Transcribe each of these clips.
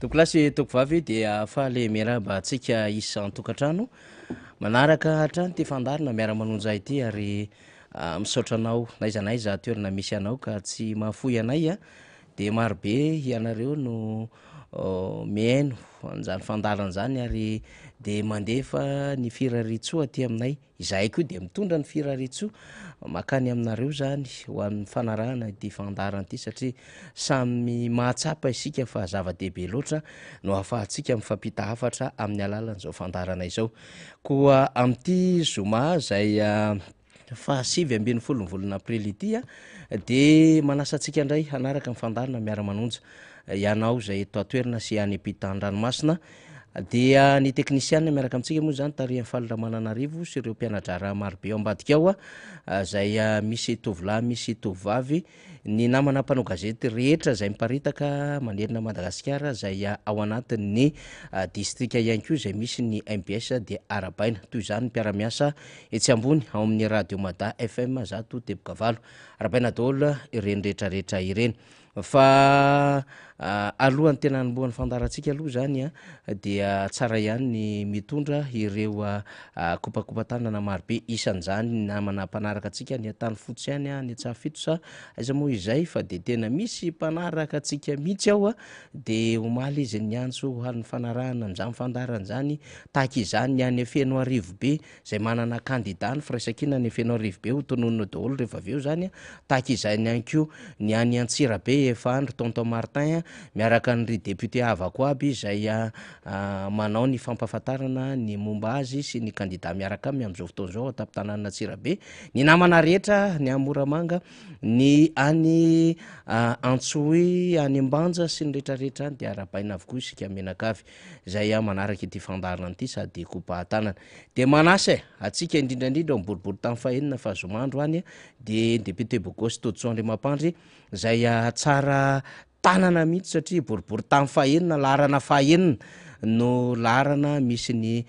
Tokolasy tokovavy dia fahaly miarahaba antsika isan-tokantrano manaraka hatrany ty fandarina miara-manonja ity ary misaotra anao naiza naiza toerana misy anao ka tsy mahafoy anay a de marobe ianareo no miaino an'izany fandarana zany ary de mandefa ny firaritsoa aty aminay izahay koa de mitondra ny firaritsoa makany aminareo zany ho an'ny fanarahana ity fandarana ity satria samy mahatsapa isika fa zava-dehibe loatra no ahafahantsika mifampita hafatra amin'ny alalan'izao fandarana izao koa am'ty zoma zay fa 7 volana aprily ity a de manasa antsika indray hanaraka ny fandarana miara-manonja ianao zay eto atoerana sy any ampitan-dranomasina dia ny teknisiana miaraka amintsika moa zany tarihan'ny faliramananarivo sy ireo mpianadrara marobe ao ambadika ao a zay misy tovolahy misy tovavy ny namana mpanao gazety rehetra zay miparitaka manerina Madagasikara zay ao anatin'ny distrika ihany koa zay misy ny MBS de arabaina toy izany mpiara-miasa etsy ambony ao amin'ny radio Mada FM zato teboka valo arabaina daholo ireny rehetrarehetra ireny fa alohan'ny tena anombohan'ny fandarantsika aloha zany a dia tsara ihany ny mitondra ireo kopakopa-tanana marobe isan'izany namana mpanaraka antsika ny atany fotsy ihany a ny tsafito sa aiza moa izay fa de tena misy mpanaraka antsika mihitsy ao a de omaly izy ny antso hoan'ny fanarahana am'izany fandarana zany tahaka izany ny any Feno Arivo be zay manana kandida ny firaisakina ny Feno Arivo be ho tononona daholo rehefa aveo zany a tahaka izany ihany koa ny any Antsirabe efa andro tonton Martin miaraka ny député havako aby zay manao ny fampahafantarana ny momba azy sy ny kandida miaraka aminy am'izao fotoan'izao ataptanana Antsirabe ny namana rehetra ny Moramanga ny any Antsohy any Ambanja sy ny rehetrarehetra any de arabaina avokoa isika menakavy zay manaraka ity fandarana ity sady kopahan-tanana de manasa atsika indrindrandrindra miboribory tamin'ny fahenina fa zomandro any de député Bogosy Todisandriamampandry zay tsara tanana mihitsy satria boribory tamin'ny fahenina larana fahenina no larana misy ny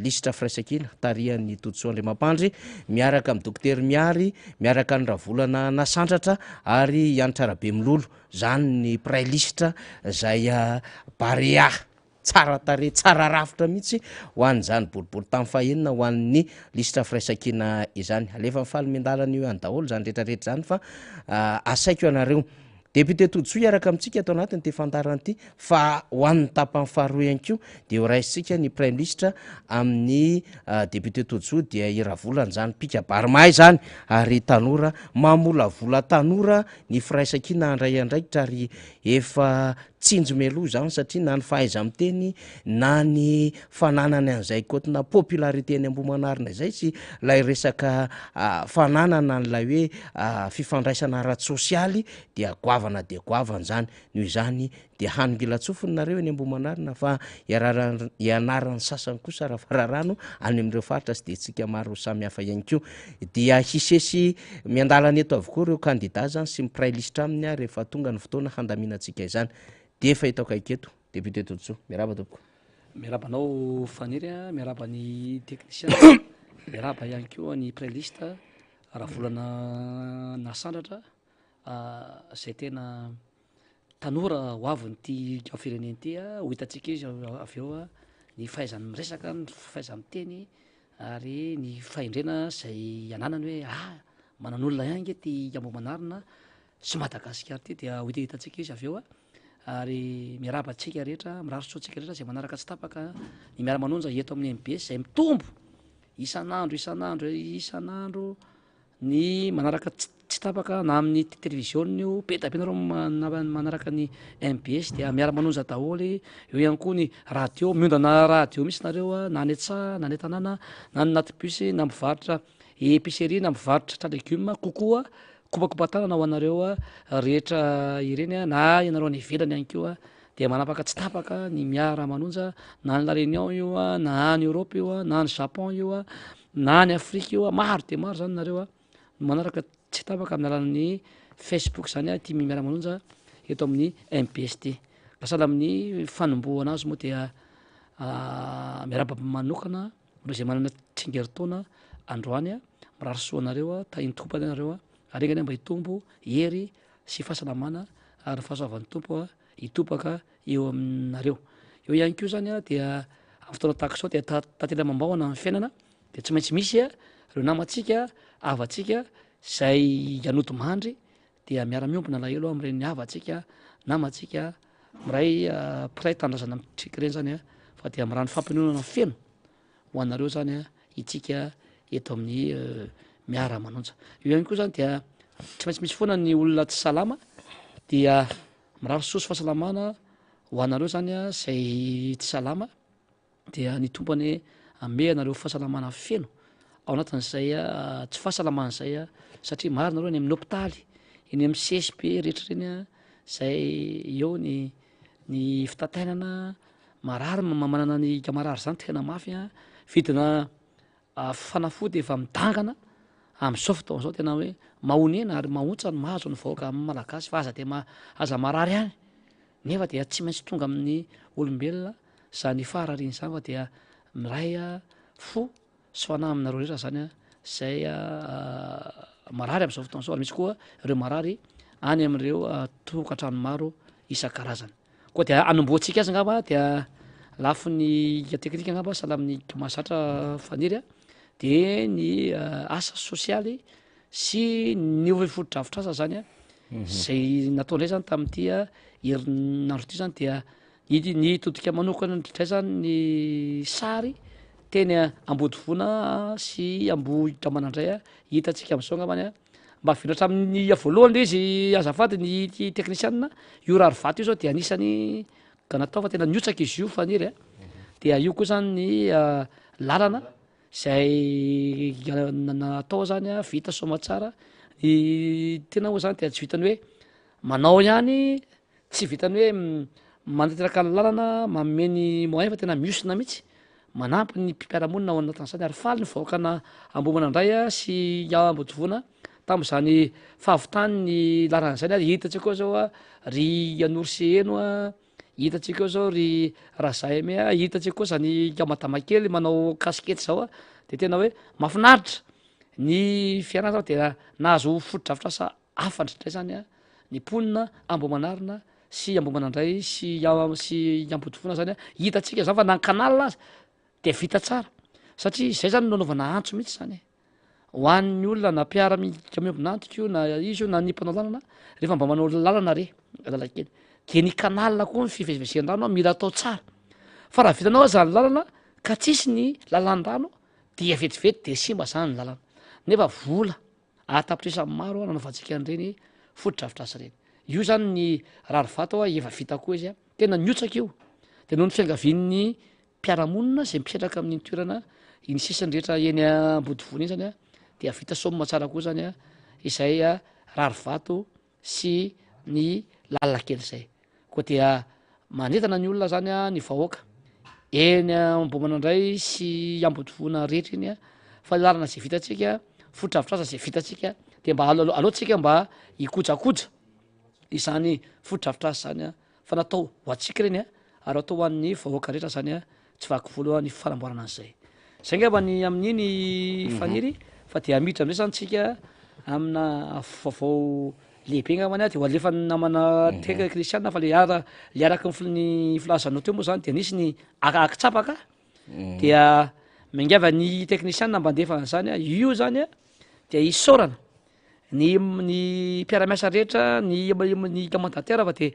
lisitra firaisakina tarihan'ny Todisandriamampandry miaraka amin'ny dokotera Miary miaraka ny Ravolana Nasandratra ary Ianitrarabe Milolo zany ny pray lisitra zay barea tsara tare tsara rafitra mihitsy ho an'izany boribory tamin'ny fahenina ho an'ny lisitra firaisakina izany alefa mifaly miandalana io ihany daholo zany rehetrarehetra zany fa asaiko ianareo député Toditsoa iaraka amintsika ato anatiny ty fandarana ity fa ho an'ny tapany faharoa ihany koa de ho raisitsika ny prime ministre amin'ny député Toditsoa dia iravolana zany pikabary mahay zany ary tanora mamolavola tanora ny firaisakina andray andraikitra ary efa tsinjo meloa zany satria na ny fahaiza miteny na ny fananany an'izay kotina popularité ny Ambohimanarina izay sy lay resaka fananana n'lay hoe fifandraisana ara-tsosialy dia goavana de goavana zany noho izany de hanongilatsofony nareo eny Ambohimanarina fa ianaran'ny sasany kosa raha fararano any amin'ireo faritra sy de tsika maro samy hafa ihany koa dia hisesy miandalana eto avokoa ireo kandida zany sy mipray lisitra aminy rehefa tonga ny fotoana handaminatsika izany de efa hitao kaiketo député Toditsoa miaraba tompoko miarabanao faniry miaraba ny technicien miaraba ihany koa ny playlist Ravolana Nasandratra zay tena tanora ho avy nyty fireneny ty ho hitantsika izy avy eo ny fahaizany miresaka ny fahaizany miteny ary ny fahendrena zay ananany hoe manan'olona ihany ty Ambohimanarina sy Madagasikara ty dia ho hitantsika izy avy eo ary miaraba atsika rehetra mirarosoatsika rehetra zay manaraka tsy tapaka ny miara-manonja eto amin'ny MBS zay mitombo isan'andro ny manaraka tsy tapaka na amin'ny televizionnio be da be nareo manaraka ny MBS dia miara-manonja daholy eo ihany koa ny radio miondana radio misy nareo na any antsaha na any tanàna na ny naty bus na mivarotra épicerie na mivarotra légume kokoa kopakopa-tanana ho anareo rehetra ireny na ianareo any ivelany ihany koa de manapaka tsy tapaka ny miara-manonja na ny La Réunion io na any Europe io na ny Japon io na ny Afrika io maro de maro zany nareo manaraka tsy tapaka amin'ny alalan'ny Facebook zany ty miara-manonja eto amin'ny MBS ty lasala amin'ny fanombohana azy moa dia miaraba manokana ro zay manana tsingeritaona androany mirarosoanareo tahiny-topany nareo aregany mba hitombo hery sy fahasalamana ary fahasoavan'ny tompo hitopaka eo aminareo eo ihany ko zany a dia amin'ny fotoana tahaka sao dia tatela mambahoana amin'ny fiainana de tsy maintsy misy a reo namantsika avatsika zay anoto mandry dia miara-miompona lahelo am'ireny avatsika namantsika miray piray tandrazana mitriky reny zany a fa dia mirano fampinonana feno ho anareo zany a itsika eto amin'ny miara-manonja eo ihany koa zany dia tsy maintsy misy foana ny olona tsy salama dia miraro sosy fahasalamana ho anareo zany a zay tsy salama dia ny tompany ame anareo fahasalamana feno ao anatin'izay a tsy fahasalamana zay a satria maro nareo any amin'ny hopitaly eny amin'ny CSP rehetra reny a zay eo ny fitatainana marary manana ny kamarary zany tena mafy a vidina fanafody efa midangana am'izao fotoana zao tena hoe mahonena ary mahontsa ny mahazo ny vahoaka amin'ny malagasy fa aza de aza marary any nefa dia tsy maintsy tonga amin'ny olombelona zany farariny zany fa dia miray a fo sy fanahy aminareo rehetra zany a zay marary am'izao fotoana zao ary misy koa ireo marary any am'ireo tokantrano maro isan-karazany koa dia anomboantsika azy ngamba dia lafo ny teknika ngamba sahala amin'ny mahazatra faniry a de ny asa sosialy sy ny foto-drafitr'asa zany a zay nataondray zany tamin'ity a herinandro ty zany dia ny todika manokana ndray zany ny sary teny ambodivona sy ambohitra manandray a hitatsika am'izao ngambany a mba vinatra amin'ny voalohany le izy azafady ny teknisianina io rary vato io zao dia anisany ka natao fa tena niotsaka izy io faniry a dia io koa zany ny lalana zay natao zany a vita somatsara ny tena moa zany dia tsy vitany hoe manao ihany tsy vitany hoe manateraka ny lalana mameny moyen fa tena miosina mihitsy manampy ny mpiaramonina ao anatin'izany ary faly ny vahoakana Ambohimanandray a sy Ambodivona tam'izany fahavitany ny lalan'izany ary hitatsika ao zao a ry Anorsiheno a hitatsika ao zao ry Razahime a hitatsika koa zany Madamakely manao kasikety zao a de tena hoe mahafinaritra ny fianarana dia nahazo foto-drafitr'asa hafa ndray zany a ny mponina Ambohimanarina sy Ambohimanandray sy Ambodivona zany a hitatsika zany fa na ny kanala azy de vita tsara satria zay zany nanaovana antso mihitsy zany ho an'ny olona na mpiara-miompina antoko io na izy io na ny mpanao lalana rehefa mba manao lalana re lalan-kely de ny kanala koa ny fivezivezan-drano a mila atao tsara fa raha vitanao aza ny lalana ka tsisy ny lalan-drano dia vetivety de simba zany ny lalana nefa vola atapitrisany maro a nanaovantsika an'ireny foto-drafitr'asa reny io zany ny rary vato a efa vita koa izy a tena niotsaka io de noho ny fiangavian'ny mpiaramonina zay mipetraka amin'ny toerana iny sisiny rehetra eny Ambodivona iny zany a dia vita somma tsara koa zany a izay a rary vato sy ny lalana kely zay koa dia manentana ny olona zany a ny vahoaka eny Ambohimanandray sy Ambodivona rehetra iny a fa lalana zay vitatsika foto-drafitr'asa zay vitatsika de mba aleotsika mba hikojakoja izany foto-drafitr'asa zany a fa natao ho atsika reny a ary atao ho an'ny vahoaka rehetra zany a tsy vaky voalo ny fanamboarana an'izay zay ngamba ny amin'iny faniry fa dia miditra am'izay zany tsika amina vaovao lehibe ngambany a de ho alefa namana teka kristianina fa le araky ny filazanao teo moa zany de nisy ny akitsapaka dia mangava ny teknisianina mba andefa an'izany a io zany a dia isaorana ny mpiara-miasa rehetra ny commentateur fa de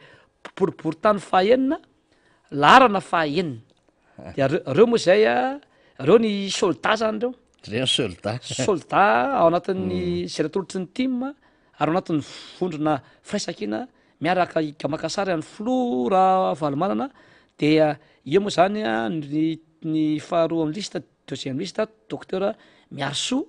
boribory tany fahaenina larana fahaenina de reo moa zay a reo ny soldat zany reo reny soldat soldat ao anatin'ny zay ratolotry ny team ary ao anatin'ny vondrona firaisankina miaraka gamakasary any Flora Valomanana dia io moa zany a ny faharoa amin'ny lista deuxième lista docteur Miarsoa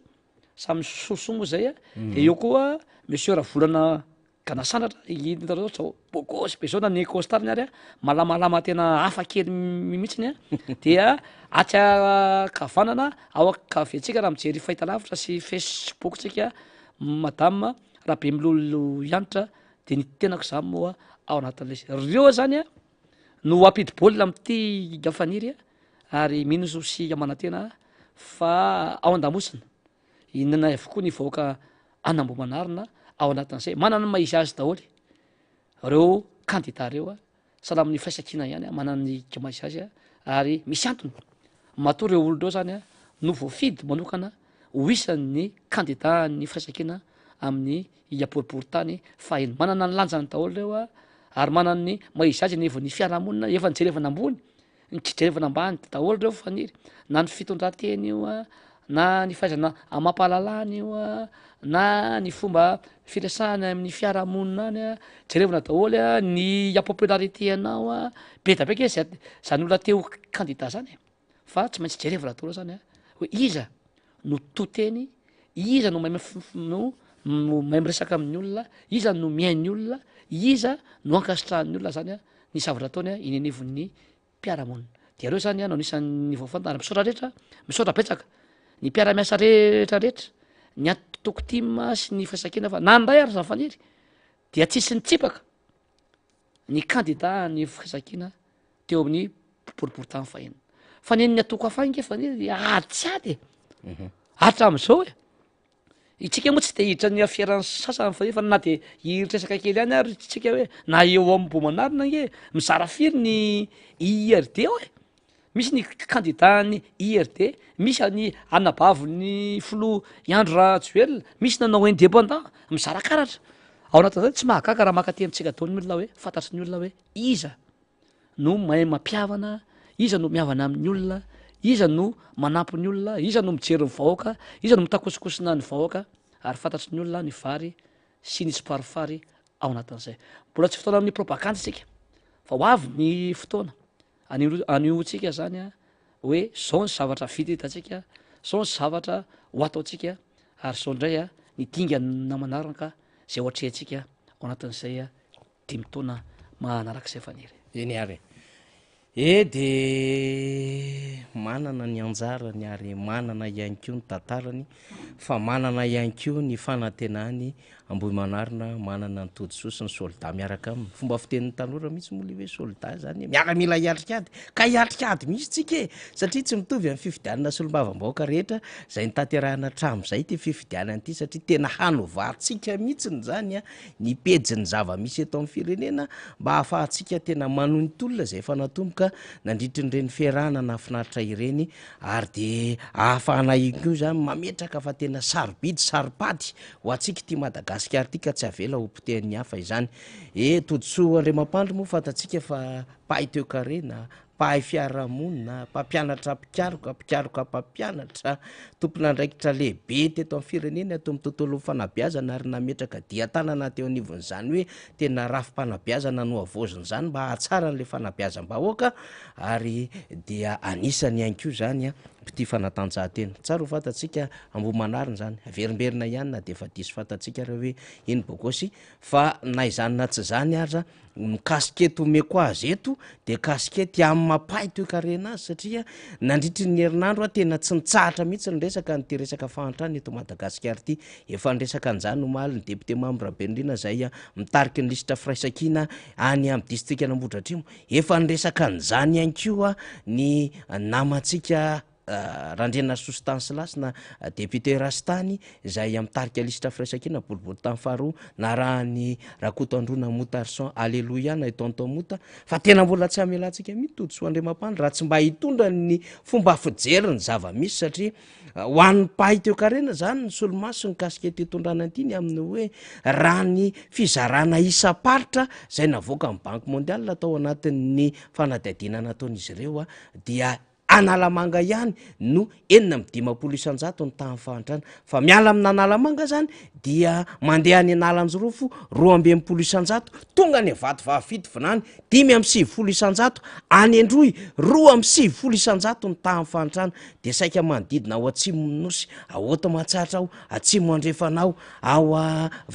samy soso moa zay a de eo koa monsieur Ravolana Ganasandratra hitarao zao bogosy be zao na ny costarny ary a malamalama tena hafa kely mihitsiny a dia atya kavanana ao akaventsika raha mijery fahitalavitra sy facebooktsika madame Rabemilolo Yanitra de ny tenako zany moa ao anatin'le reo zany a no ampidi-baolina am'ty gafaniry a ary minozo sy amanantena fa ao an-damosina inona avokoa ny vahoaka an'Ambohimanarina ao anatin'izay manana ny maha izy azy daholy reo kandida reo a sala amin'ny firaisakina ihany manany gamasiasy ary misy antony mato reo olo reo zany a no voafidy manokana ho isan'ny kandida ny firaisakina amin'ny iaporipory-tany fahiny manana ny lanjany daholo reo a ary manany maizy azy ny ny fiarahamonina efa nijerevana ambony ny kijerevana ambany daholo reo faniry na ny fitondrateny io a na ny fahaizana amampahalalana io a na ny fomba firesahana amin'ny fiarahamonina any a jerevana daholo a ny apopularité anao a be da beka zany olona teo kandida zany fa tsy maintsy jerevana daholo zany a hoe iza no toteny iza no mahay miresaka amin'ny olona iza no miainy olona iza no ankasitrahan'ny olona zany a ny zavatra ataony a inenevon'ny mpiarahamonina de reo zany a no anisan'ny vaofantany misaotra rehetra misaotra betsaka ny mpiaramiasa rehetrarehetra ny atokotima sy ny firaisakina fa nandray ary zany faniry dia tsisy ny tsipaka ny kandida ny firaisakina teo amin'ny boribory-tany fahiny fa nen'ny atoko afange faniry de atsy ady hatram'izao e itsika moa tsy de hiditra ny afiaran'ny sasany fa fa na de hiritresaka kely ihany ary tsika hoe na eo am'bomanarina nge mizara firy ny IRD ao e misy ny kandida ny IRD misy ny anabavy ny filo Andro Rajoelina misy nanao indépendant mizara karatra ao anatin'izany tsy mahagaga raha makatenintsika daony ny olona hoe fantatry ny olona hoe iza no mahay mampiavana iza no miavana amin'ny olona iza no manampy ny olona iza no mijery ny vahoaka iza no mitakosikosina ny vahoaka ary fantatry ny olona ny vary sy ny tsiparifary ao anatin'izay mbola tsy fotoana amin'ny propagande sika fa ho avy ny fotoana aniotsika zany a hoe zao ny zavatra vita hitatsika zao ny zavatra ho ataotsika ary zao ndray a ny dingana manaraka zay ohatrehantsika ao anatin'izay a 5 taona manarak'izay faniry eny ary de manana ny anjarany ary manana ihany ko ny tantarany fa manana ihany ko ny fanantenany Ambohimanarina manana ny todi-soa sy ny soldat miaraka aminy fomba fitenin'ny tanora mihitsy mola hoe soldat zany miaramila hiatrikady ka hiatrikady mihitsy tsika e satria tsy mitovy amin'ny fifidianana solombavam-bahoaka rehetra zay nitanterahana hatramin'izay ty fifidianana ity satria tena hanovatsika mihitsiny zany a ny pejy ny zava-misy eto amin'ny firenena mba hahafahantsika tena manonty olona zay efa natomboka nandritry nyreny fiarahana nafinaritra ireny ary de ahafahana iko zany mametraka fa tena sarobidy saropady ho antsika ty Madagasikara ty ka tsy avela ho potehan'ny hafa izany todisoa Andriamampandry moa fantatsika fa pahay toe-karena pahay fiarahamonina mpampianatra mpikaroka mpampianatra tompon'andraikitra lehibe teto amin'ny firenena ato amin'ny tontolo fanabeazana ary nametraka dia tanana teo anivon'izany hoe tena rafi-panabeazana no avozony zany mba hahatsara n'le fanabeazam-bahoaka ary dia anisany ihany koa zany a ty fanatanjahantena tsara ho fantatsika Ambohimanarina zany averimberina ihany na de efa diso fantatsika raha hoe iny bokosy fa na izany na tsy zany aza mikasikety omeko azy eto de kasikety amin'ny mampahay toe-karena azy satria nandritry ny herinandro a tena tsy nitsahatra mihitsy ny resaka nyty resaka fahantrany eto Madagasikara ty efa nyresaka an'izany no maly ny député membre Bernina zay a mitariky ny lisitra firaisakina any amin'ny district Anambohidratrimo efa nyresaka an'izany ihany koa ny namantsika Randriana Sostanislasy na député Rastany zay amitarika lisitra firaisakina boribory-tany faharoa na raha ny Rakoto Androna Motarson Alléluia na Tonton Mota fa tena mbola tsy amelantsika mihitsy todisoa Andriamampandry raha tsy mba hitondra ny fomba fijery ny zava-misy satria ho an'ny pahay toe-karena zany ny solomaso ny kasikety itondrana antiny amin'ny hoe raha ny fizarana isa-paritra zay navoaka amin'ny Banque Mondiale tao anatin'ny fanadihadiana nataon'izy ireo a dia Analamanga ihany no 950 ny tahan'ny fahantrana fa miala amin'ny Analamanga zany dia mandeha any Analanjorofo 220 tonga ny vato vavafito vinany 570 any Androy 270 ny tahan'ny fahantrana de saika manodidina ao atsimo nosy ahoto mahatsatra ao atsimo andrefanao ao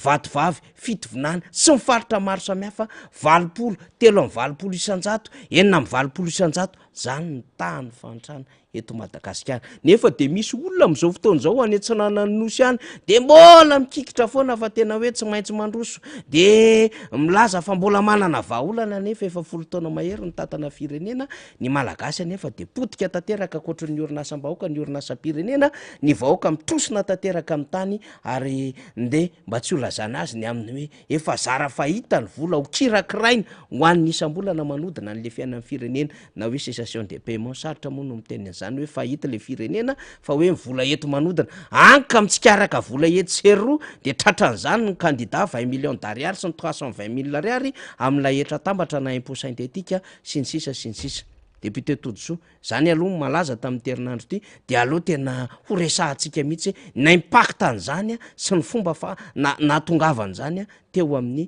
vato vavy fito vinany sy mifaritra maro samihafa 20 telo amin'ny 20 isanjato 9 amin'ny 20 isanjato zany ny tahany fahantrana eto Madagasikara. Nefa de misy olona am'izao fotoana zao any antsinana ny nosy any de mbola mikikitra foana fa tena hoe tsy maintsy mandroso, de milaza fa mbola manana vahaolana nefa efa 10 taona mahery ny tantana firenena ny malagasy anefa de potika tanteraka akoatry ny orinasam-bahoaka, ny orinasam-pirenena, ny vahoaka mitosina tanteraka amin'ny tany ary nde mba tsy holazana azy ny amin'ny hoe efa zara fahita ny vola ho kirakiraina ho an'ny isam-bolana manodina an'le fiainan'ny firenena na hoe cessation de paiement sarotra moa no miteny an'izany hoe fahita le firenena fa hoe vola eto manodina anka mitsikaraka vola eto seroa de tratran'izany ny candidat 20 millions d'ariary sy ny 320 000 ariary amin'ilay etra tambatra na impôt synthétique sy ny sisa sy ny sisa. Député Todosoa zany aloha malaza tamin'ny terinandro ity de aloha tena ho resahantsika mihitsy na impact an'izany sy ny fomba fa natongavan'izany teo amin'ny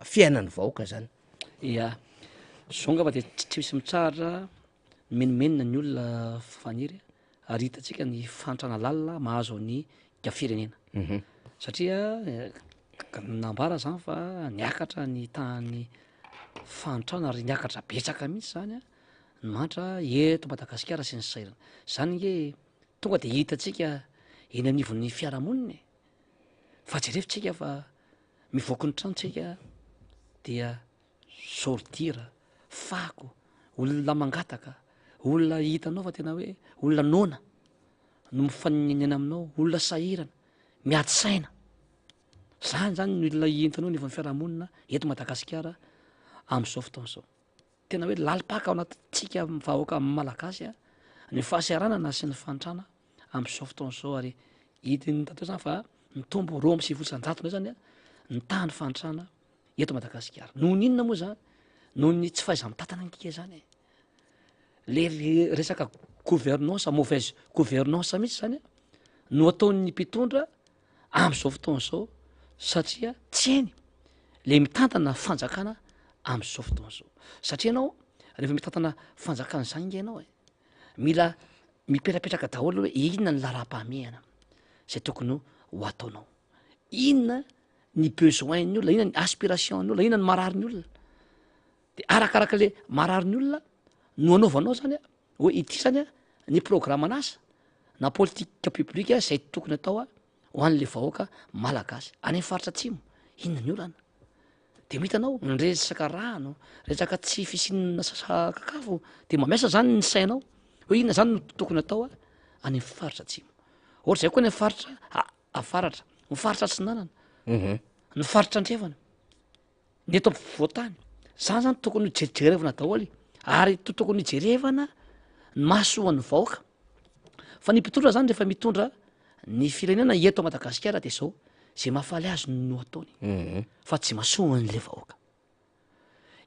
fiainan'ny vahoaka zany. Ya zao ngamba de tsy misy mitsahatra menomenona ny olona faniry ary hitantsika ny fantrana lalina mahazo ny firenena satria nambara zany fa niakatra ny tany fantrana ary niakatra betsaka mihitsy zany ny mantra eto Madagasikara sy ny sairana zany nge tonga de hitatsika eny anivon'ny fiarahamonina fa jerevitsika fa mivoaka ny tranontsika dia sordira fako olona mangataka olona hitanao fa tena hoe olona nona no mifaninana aminao, olona sahirana miady saina zany ny olona hientanao ny fiarahamonina eto Madagasikara am'izao fotoana zao tena hoe lalipaka ao anatintsika vahoaka malagasy ny fahasiaranana sy ny fantrana am'izao fotoana zao ary hitiny tatao zany fa mitombo 2.7 zany ny tany fantrana eto Madagasikara noho ny inona moa zany noho ny tsy fahaiza mitantana ankika zany le resaka gouvernance mauvaise gouvernance mihitsy zany no ataon'ny mpitondra am'izao fotoana zao satria tsy eny le mitantana fanjakana am'izao fotoana zao satria ianao rehefa mitantana fanjakana zany inge ianao mila miperapetraka daholo hoe inona ny laharaha-pahamehana zay tokony ho ataonao, inona ny besoin ny olona, inona ny aspiration ny olona, inona ny marary ny olona de arakaraka le marary ny olona no anaovanao zany hoe ity zany ny programme an'asa na politika publique zay tokony atao ho an'le vahoaka malagasy any faritra atsimo inona ny olana de mihitanao nyresaka rano resaka tsy fisinana sakafo de mamiasa zany ny sainao hoe inona zany no tokony atao any faritra atsimo ohatra zay koa ny faritra afaratra ny faritra atsinanana ny faritra andrefana ny eto ampovoantany zany tokony jerijerevana daholy ary tokony jerevana mahasoan'ny vahoaka fa ny mpitondra zany rehefa mitondra ny firenena eto Madagasikara de zao zay mahafaly azy no ataony fa tsy mahasoan'le vahoaka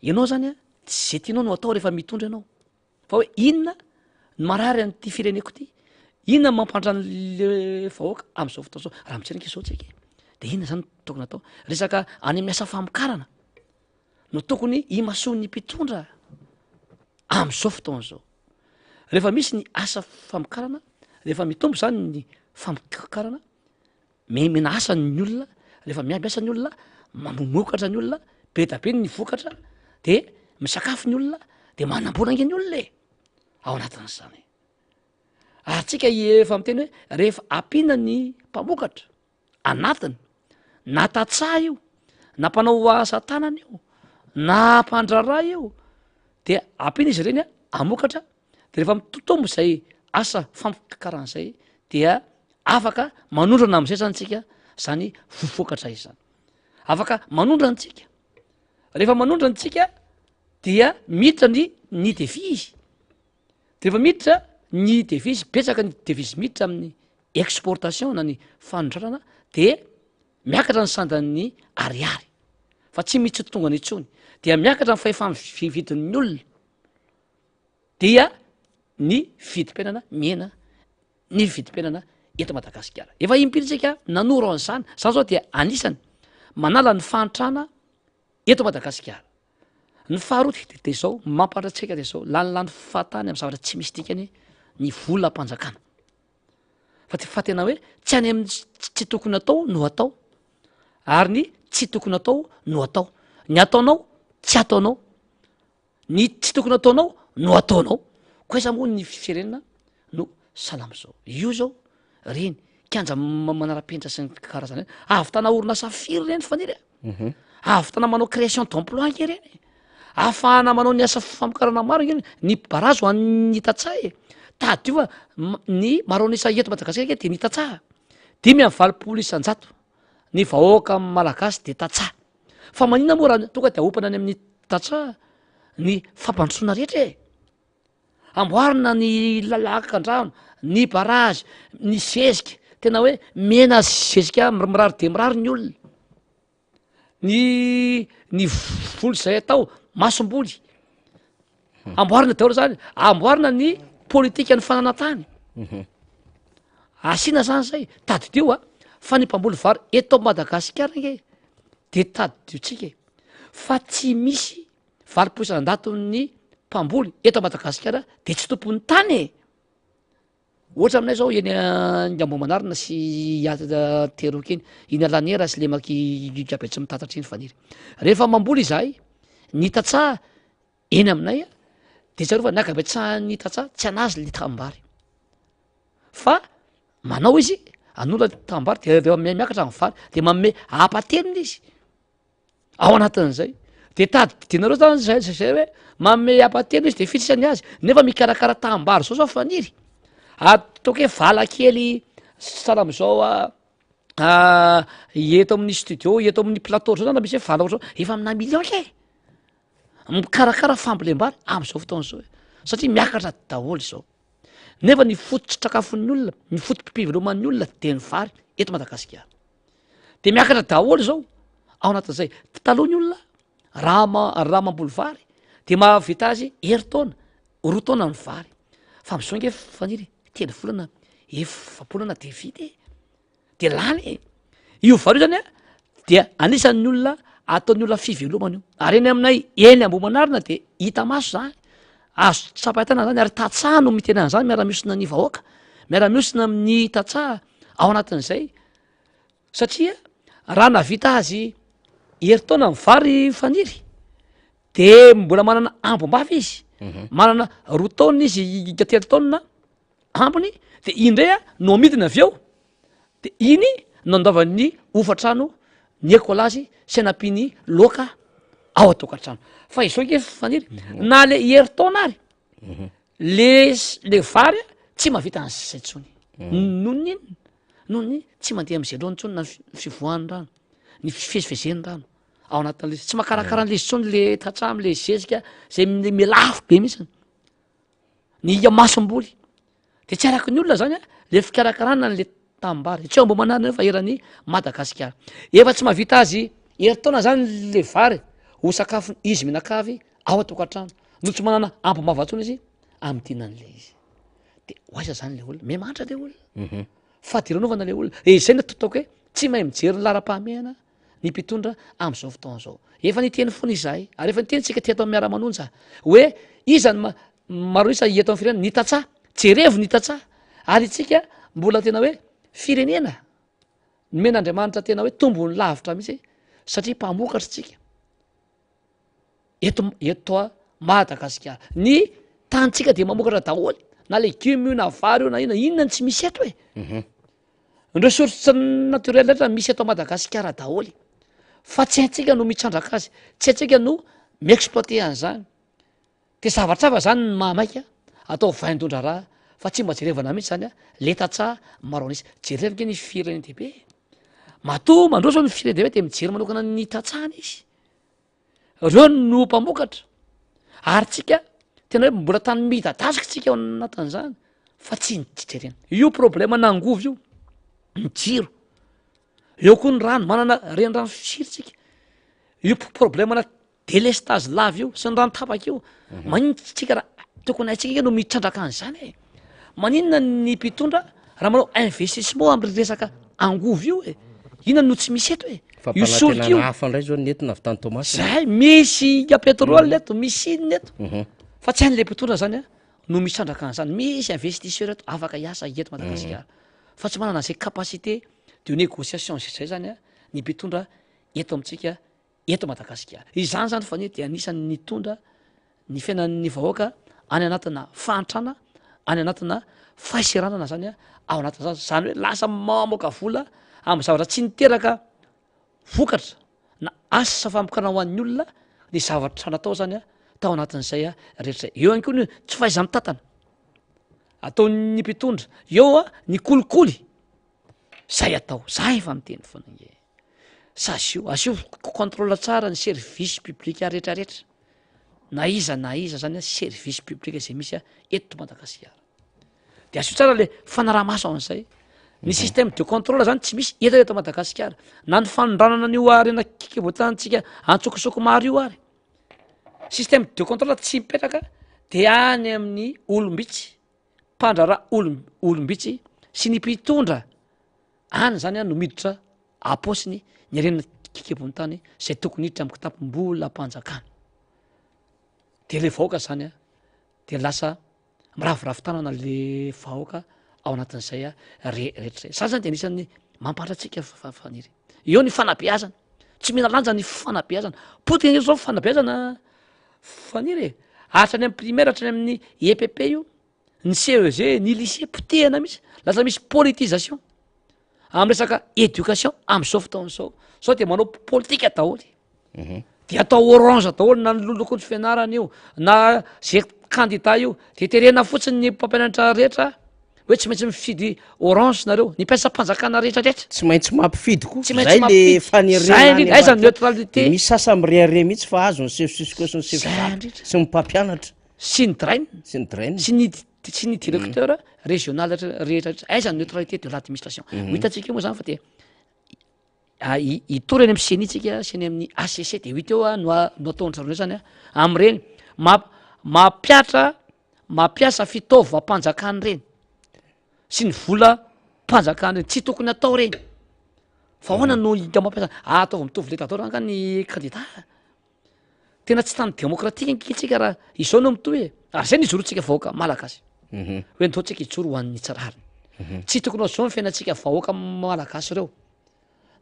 ianao zany tsy zay tianao no atao rehefa mitondra ianao fa hoe inona ny marary an'ity fireneko ty, inona mampandra an'le vahoaka am'izao fotoana zao raha mitserika izao tsika de inona zany tokony atao resaka any amin'ny asa famokarana no tokony imasoan'ny mpitondra am'izao fotoana zao rehefa misy ny asa famokarana rehefa mitombo zany ny famokarana mena asa ny olona rehefa miasa ny olona mamomokatra ny olona be da be ny vokatra de misakafo ny olona de manambola nge ny olona ao anatin'izany ary tsika efa miteny hoe rehefa ampina ny mpamokatra anatiny na tatsah io na mpanao asa tanana io na mpandrara io de ampina izy ireny amokatra de rehefa mitotombo zay asa famokaran'izay dia afaka manondrana am'izay zany tsika zany vokatra izy zany afaka manondrana tsika rehefa manondrana tsika dia miditra ny devizy de rehefa miditra ny devizy betsaka ny devizy miditra amin'ny exportation na ny fanondrarana de miakatra ny sandan'ny ariary fa tsy mihitsy tonga ny itsony dia miakatra ny fahefavidin'ny olona dia ny vidim-piainana miena ny vidim-piainana eto Madagasikara efa impiritsika nanoro an'izany zany zao dia anisany manala ny fahantrana eto Madagasikara ny faharoa de zao mampantatsika de zao lanilany fahatany amy zavatra tsy misy dikany ny vola mpanjakana fa tena hoe tsy any amin'ny tsy tokony atao no atao ary ny tsy tokony atao no atao ny ataonao tsy ataonao ny tsy tokony ataonao no ataonao ko aiza moa ny firenena no salamzao io zao reny kianja manara-penitra sy ny karazana reny avy-tana orinasa firy reny faniry avy-tana manao création d'emploi nge reny ahafahana manao ny asa famokarana maro nge ny barazo any tatsaha tadiova ny maronisa eto madagasikara de ny tatsaha 5 isanjato ny vahoaka malagasy de tatsaha fa manina moa raha tonga de aopana any amin'ny tatsaha ny fampandrosoana rehetra e amboarina ny lalaka andrano ny barazy ny zezika tena hoe mena zezika mirary de mirary ny olona ny volo zay atao masomboly amboarina daholo zany amboarina ny politika ny fananantany asiana zany zay tadidio fa ny mpamboly vary eto madagasikara nge de tadidiotsika fa tsy misy valompoisan-dato ny mpamboly eto madagasikara de tsy tompony tany ohatra aminay zao eny Amboamanarina sy Teroky eny iny Alanera sy le makigabe tsy mitatatra iny faniry rehefa mamboly izahay ny tatsaha eny aminay de tsaroa fa ny agabetsahan'ny tatsaha tsy anazy le tambary fa manao izy anola tambary de miakatra ny vary de manome apateliny izy ao anatin'izay de tadidinareo zany zay hoe manome apateliny izy de fitisany azy nefa mikarakara tambary zao faniry ataoko hoe vala kely salam'zao eto amin'ny studio eto amin'ny plateau zao zany misy hoe vala ohatrao efa amina million ke mikarakara fambolem-bary am'izao fotoana zao satria miakatra daholo zao nefa ny fototsy-tsakafon'ny olona ny fotom-piveloman'ny olona de ny vary eto madagasikara de miakatra daholo zao ao anatin'izay taloha ny olona raha mamboly vary de mahavita azy herintaona 2 taona ny vary fa am'zao nge faniry 3 volana 4 volana de vita de lany io vary io zany dia anisan'ny olona ataon'ny olona fivelomana io ary eny aminay eny Amboamanarina de hita maso zany azo tsapahitana zany ary tatsaha no mitena an'zany miara-miosina ny vahoaka miara-miosina amin'ny tatsaha ao anatin'izay satria raha navita azy herintaona ny vary faniry de mbola manana ambom-bavy izy manana 2 taona izy 3 taona ambony de indray no amidina avy eo de iny no andaovan'ny ofatrano ny ekolazy sy anampiany loaka ao atokantrano fa izao nge faniry na le herintaona ary le vary tsy mahavita an'zay tsony nohony tsy mandeha am'zay lohany tsony na fivoahan'ny rano ny fivezivezen'ny rano ao anatin'le tsy makarakara an'le izy tsony le tatsaha am'le zezika zay milafo be mihitsiny ny masom-boly de tsy araky ny olona zany le fikarakarana n'le tambary tsy Amboamanarina fa eran'ny Madagasikara efa tsy mahavita azy herintaona zany le vary ho sakafo izy mihinan-kavy ao atokantrano no tsy manana ambom-bava-tsony izy amidinan'le izy de hoaiza zany le olona mimanitra le olona fa diranovana le olona zay no ataoko hoe tsy mahay mijery ny laram-pahamehana ny mpitondra am'izao fotoana zao efa niteny fony izahay ary efa niteny tsika teto amin'ny miara-manonja hoe izany maro isa eto amin'ny firenena ny tatsaha jerevo ny tatsaha ary itsika mbola tena hoe firenena men'Andriamanitra tena hoe tombony lavitra mihitsy satria mpamokatra tsika eto Madagasikara ny tantsika de mamokatra daholo na legioma io na vary io na inona tsy misy eto e ressource naturel rehetra misy eto Madagasikara daholo fa tsy haintsika no mitsandraka azy tsy haintsika no miexploiter an'zany de zavatra hafa zany ny mahamaika atao vaindondra raha fa tsy mba jerevana mihitsy zany le tatsaha maro anisy jerevike ny fireny dehibe mato mandro zao ny fireny dehibe de mijery manokana ny tatsahany izy reo no mpamokatra ary tsika tena hoe mbola tany midadasika tsika ao anatin'zany fa tsy nyjerena io problema nangovy io ny jiro eo koa ny rano manana reny rano fisiritsika io problemana délestage lavy io sy ny rano tapaka io manintsy tsika raha tokony haitsika ike no mitrandraka an'zany e maninona ny mpitondra raha manao investissement am'y resaka angovy io e inona no tsy misy eto e io soliky io hafa ndray zao nentina avy tany Tomasy zay misy pétrole eto misy inona eto fa tsy hain'le mpitondra zany no mitrandraka an'zany misy investisseur eto afaka hiasa eto Madagasikara fa tsy manana zay capacité de négociation zay zany ny mpitondra eto amitsika eto Madagasikara izany zany faniry de anisan'ny nitondra ny fiainan'ny vahoaka any anatina fantrana any anatina fahisiranana zany a ao anatin' zany hoe lasa mamoaka vola amy zavatra tsy niteraka vokatra na asa famokana ho an'ny olona ny zavatra natao zany a tao anatin'izay a rehetra eo any koa ny tsy fahaiza mitatana ataon'ny mpitondra eo a ny kolikoly zay atao za efa miteny foanange sa asio contrôle tsara ny service publique rehetrarehetra na iza zany a service publique zay misy a eto Madagasikara de asio tsara le fanaramaso an'izay ny système de contrôle zany tsy misy eto Madagasikara na ny fanondranana an'io arena kikivotanytsika antsokosoko maro io ary système de contrôle tsy mipetraka de any amin'ny olombitsy mpandrara olombitsy sy ny mpitondra any zany a no miditra aposiny ny arenana kikibony tany zay tokony hiditra amy kitapom-bola mpanjakana de le vahoaka zany a de lasa miravoravo tanana le vahoaka ao anatin'izay a rehetra zany zany de anisan'ny mampantatsika faniry eo ny fanabeazana tsy mila lanja ny fanabeazana potika zao fanabeazana faniry hatrany amy primaire hatrany amin'ny EPP io ny CEG ny lycée potehana misy lasa misy politisation amy resaka éducation am'izao fotaon'izao sao de manao politika daholy de atao orange daholy na nylokony fianarana io na zay candidat io de terena fotsiny ny mpampianatra rehetra hoe tsy maintsy mifidy orange nareo ny mpiasa-mpanjakana rehetrarehetra tsy maintsy mampifidy koa tsy maintsy le fanirena aiza neutralité misy sasa mirehare mihitsy fa azo ny sefsisiko sy ny sefzatra sy ny mpampianatra sy ny draine sy ny draine sy ny directeur régional rehetrarehetra aiza neutralité de l'administration hitantsika io moa zany fa de itorany amy senitsika sy ny amin'ny ACC de hita eo a no ataondrareo zany a am'reny mampiasa fitaovam-panjakany reny sy ny vola mpanjakany reny tsy tokony atao reny fa hoana no ika mampiasa ataova mitovy le tadora anga ny candidat tena tsy tany demokratika nkitsika raha izao no mitoy e ary zay nijorontsika vahoaka malagasy hoe ntaotsika hijoro ho an'ny tsirariny tsy tokony azao ny fiainatsika vahoaka malagasy reo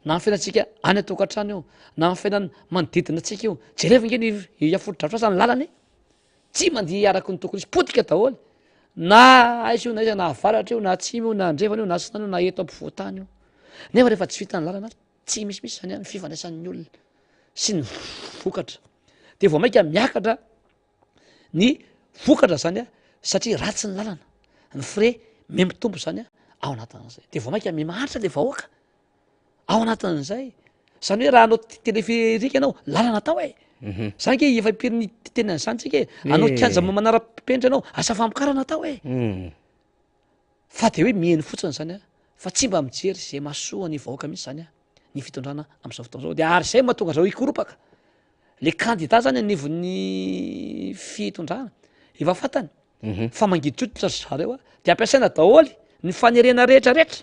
na ny fiainatsika any atokantrano eo na ny fiainany manodidina atsika io jereva nge ny afodidrafitrasa ny lalany tsy mandeha araky ny tokony izy potika daholy na aiza io na iza na avaratra io na atsimy io na andrefana io na sinana io na eto ampivoatany io nefa rehefa tsy vita ny lalana tsy misimisy zany a ny fifandraisan'ny olona sy ny vokatra de vao mainka miakatra ny vokatra zany a satria ratsy ny lalana ny frais memitombo zany a ao anatin'izay de vao mainka mimaharitra le vahoaka ao anatin'izay zany hoe raha anao teleférika anao lalana tao e zany ke efa ipiry ny tenany zany tsika e anao kianja manara-penitra anao asa famokarana tao e fa de hoe mihainy fotsiny zany a fa tsy mba mijery zay mahasoa ny vahoaka mihitsy zany a ny fitondrana am'izao fotoan'izao de ary zay mahatonga zao ikoropaka le candidat zany anivon'ny fitondrana efa fatany fa mangiditroditra zareo a de ampiasaina daholy ny fanirena rehetrarehetra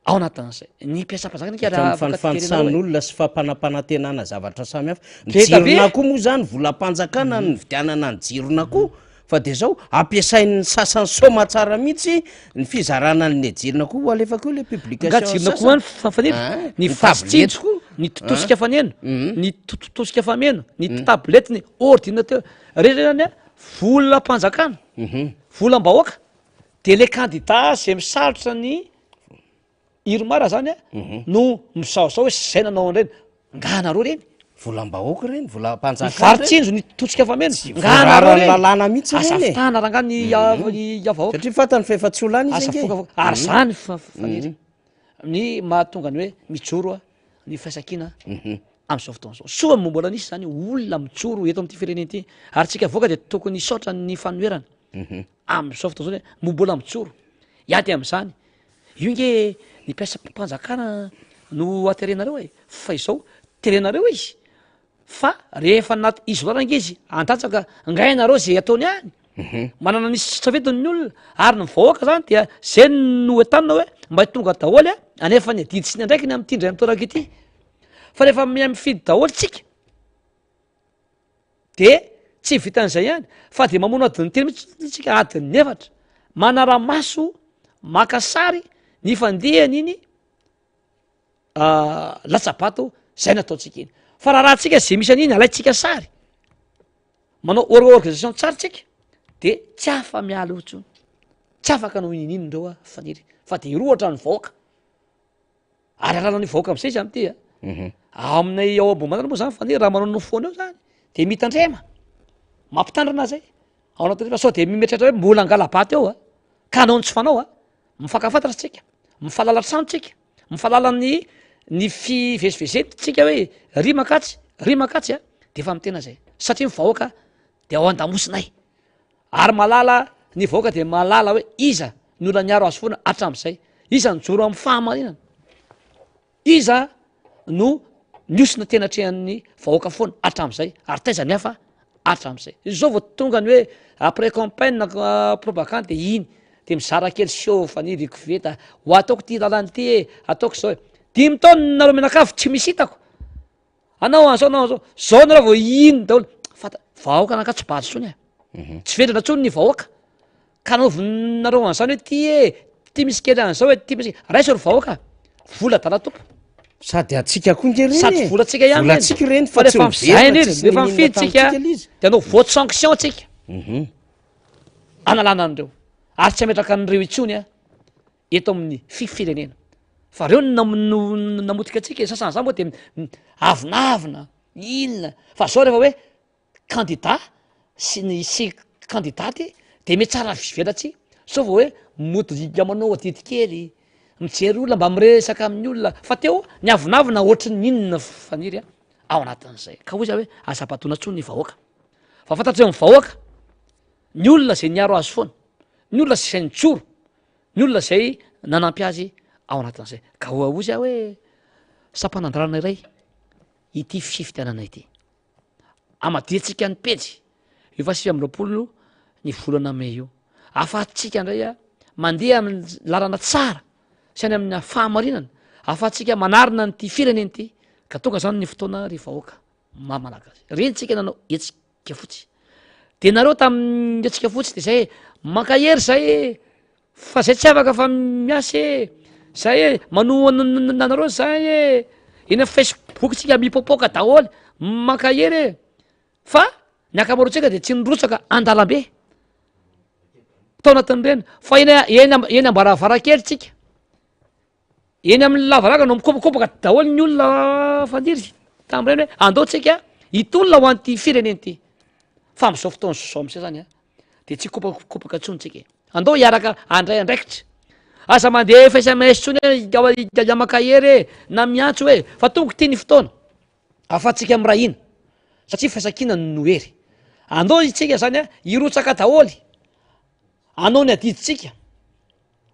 ao anatin'izay ny mpiasa-mpanjakana fanfansan'olona sy fampanampanantenana zavatra samy hafa nijirona koa moa zany volam-panjakana ny vidianana ny jirona koa fa de zao ampiasain'ny sasany soma tsara mihitsy ny fizarana ny jirona koa ho alefa koa le publication jirona koa any fanfaneny ny fasitsinjo ny totosika faneno ny totosika fameno ny tablety ny ordinateur rehetra zany a vola mpanjakana volam-bahoaka de le candidat zay misarotra ny iromara zany a no misaosao hoe zay nanao an'ireny nganareo reny volam-bahoaka reny volam-panjakana varitsinjo ny totosika fameno lalàna mihitsy reny azafitana ranga ny vahoaka satria fatany fa efa tsy olany izy nge ary zany faniry ny mahatonga ny hoe mijoro a ny fiasankina am'izao fotoan'izao soa mombola nisy zany olona mijoro eto am'ty fireneny ty ary tsika voaka de tokony saotra ny fanoerana am'izao fotoan'izao hoe mombola mijoro iady am'izany io nge ny mpiasa-mpanjakana no aterenareo e fa izao terenareo izy fa rehefa naty izy loarana nge izy andatsaka ngainareo zay ataony any manana nisy sitravetiny ny olona ary ny vahoaka zany dia zay no etanina hoe mba tonga daholy a anefa ny adidy sy ny andraiky ny am'tindray am'toraka ity fa rehefa mifidy daholy tsika de tsy vitan'izay ihany fa de mamono adiny teny mihitsy tsika adiny efatra manara-maso maka sary ny fandehany iny latsabato zay nataotsika iny fa raha tsika zay misy an'iny alaitsika sary manao organisation tsara tsika de tsy afa miala otsony tsy afaka anao ininindreo a faniry fa de roatra ny vahoaka ary alalany vahoaka am'izay izy am'ty a aminay ao ambomandrina moa zany faniry raha manao no foana eo zany de mitandrema mampitandrina zay ao anatin'y fa sao de mimetratra hoe mbola angala-baty eo a ka anao ny tsy fanao a mifankafantatra tsika mifalala trano tsika mifalala ny fivezivezety-tsika hoe ry makatsy a de efa mitena zay satria ny vahoaka de ao an-damosinay ary malala ny vahoaka de malala hoe iza ny olona niaro azy foana atram'izay iza nijoro amin'ny fahamarinana iza no niosina tena trehan'ny vahoaka foana atram'izay ary taiza ny hafa atram'izay zao vao tonga ny hoe après campagne propagande de iny de mizara kely sio faniry koveta ho ataoko ty lalany ty e ataoko zao e 5 taona nareo menakavy tsy misy hitako anao an'zao anao an'zao zao nareo vao iny daholo fata vahoaka anaka tsy baly tsony e tsy vetrana tsony ny vahoaka ka naovanareo an'zany hoe ty e ty misy kely an'zao hoe ty misy raiso ry vahoaka vola dala tompo sady atsika koa nge sady volatsika ihany volatsika reny fa rehefa mizainy iny rehefa mifidy tsika de anao vote sanction tsika analana an'ireo ary tsy ametraka an'ireo itsony a eto amin'ny firenena fa reo namotika atsika sasana zany moa de avinavina inona fa zao rehefa hoe candidat sy candidaty de mety tsara velatsy sao vao hoe modika manao adidi kely mijery olona mba miresaka amin'ny olona fa teo ny avinavina ohatry ny inona faniry a ao anatin'izay ka ozy hoe aza-batona tsony ny vahoaka fa fantatreo ny vahoaka ny olona zay niaro azy foana ny olona zay nitsoro ny olona zay nanampy azy ao anatin'izay ka ozy hoe sampanandrana iray ity fifidianana ity amadiantsika ny pejy efa 7 ny volana may io afahatsika indray a mandeha amin'ny lalana tsara sy any amin'ny fahamarinana afahatsika manarina nyty fireneny ty ka tonga zany ny fotoana ry vahoaka mamalaka azy reny tsika nanao etsika fotsy de nareo tamin'ny etsika fotsy de zay mankahery zay fa zay tsy afaka fa miasa e zay e manoanareo zay e eny Facebook tsika mipopoka daholy mankahery e fa ny akamaroantsika de tsy nirotsaka andalambe tao anatin'ireny fa eny ambaravarakely tsika eny amin'ny lavaraka no mikopakopaka daholy ny olona faniry tam'ireny hoe andao tsika hitolona ho an'ty fireneny ty fa am'izao fotoana zao am'zay zany a de tsy kopakopaka tsony tsika andao hiaraka andray andraikitra aza mandeha fa SMS tsony hoe makahery e na miantso hoe fa tonga ty ny fotoana afatsika am'rahina satria faisakina no hery andao itsika zany a hirotsaka daholy anao ny adiditsika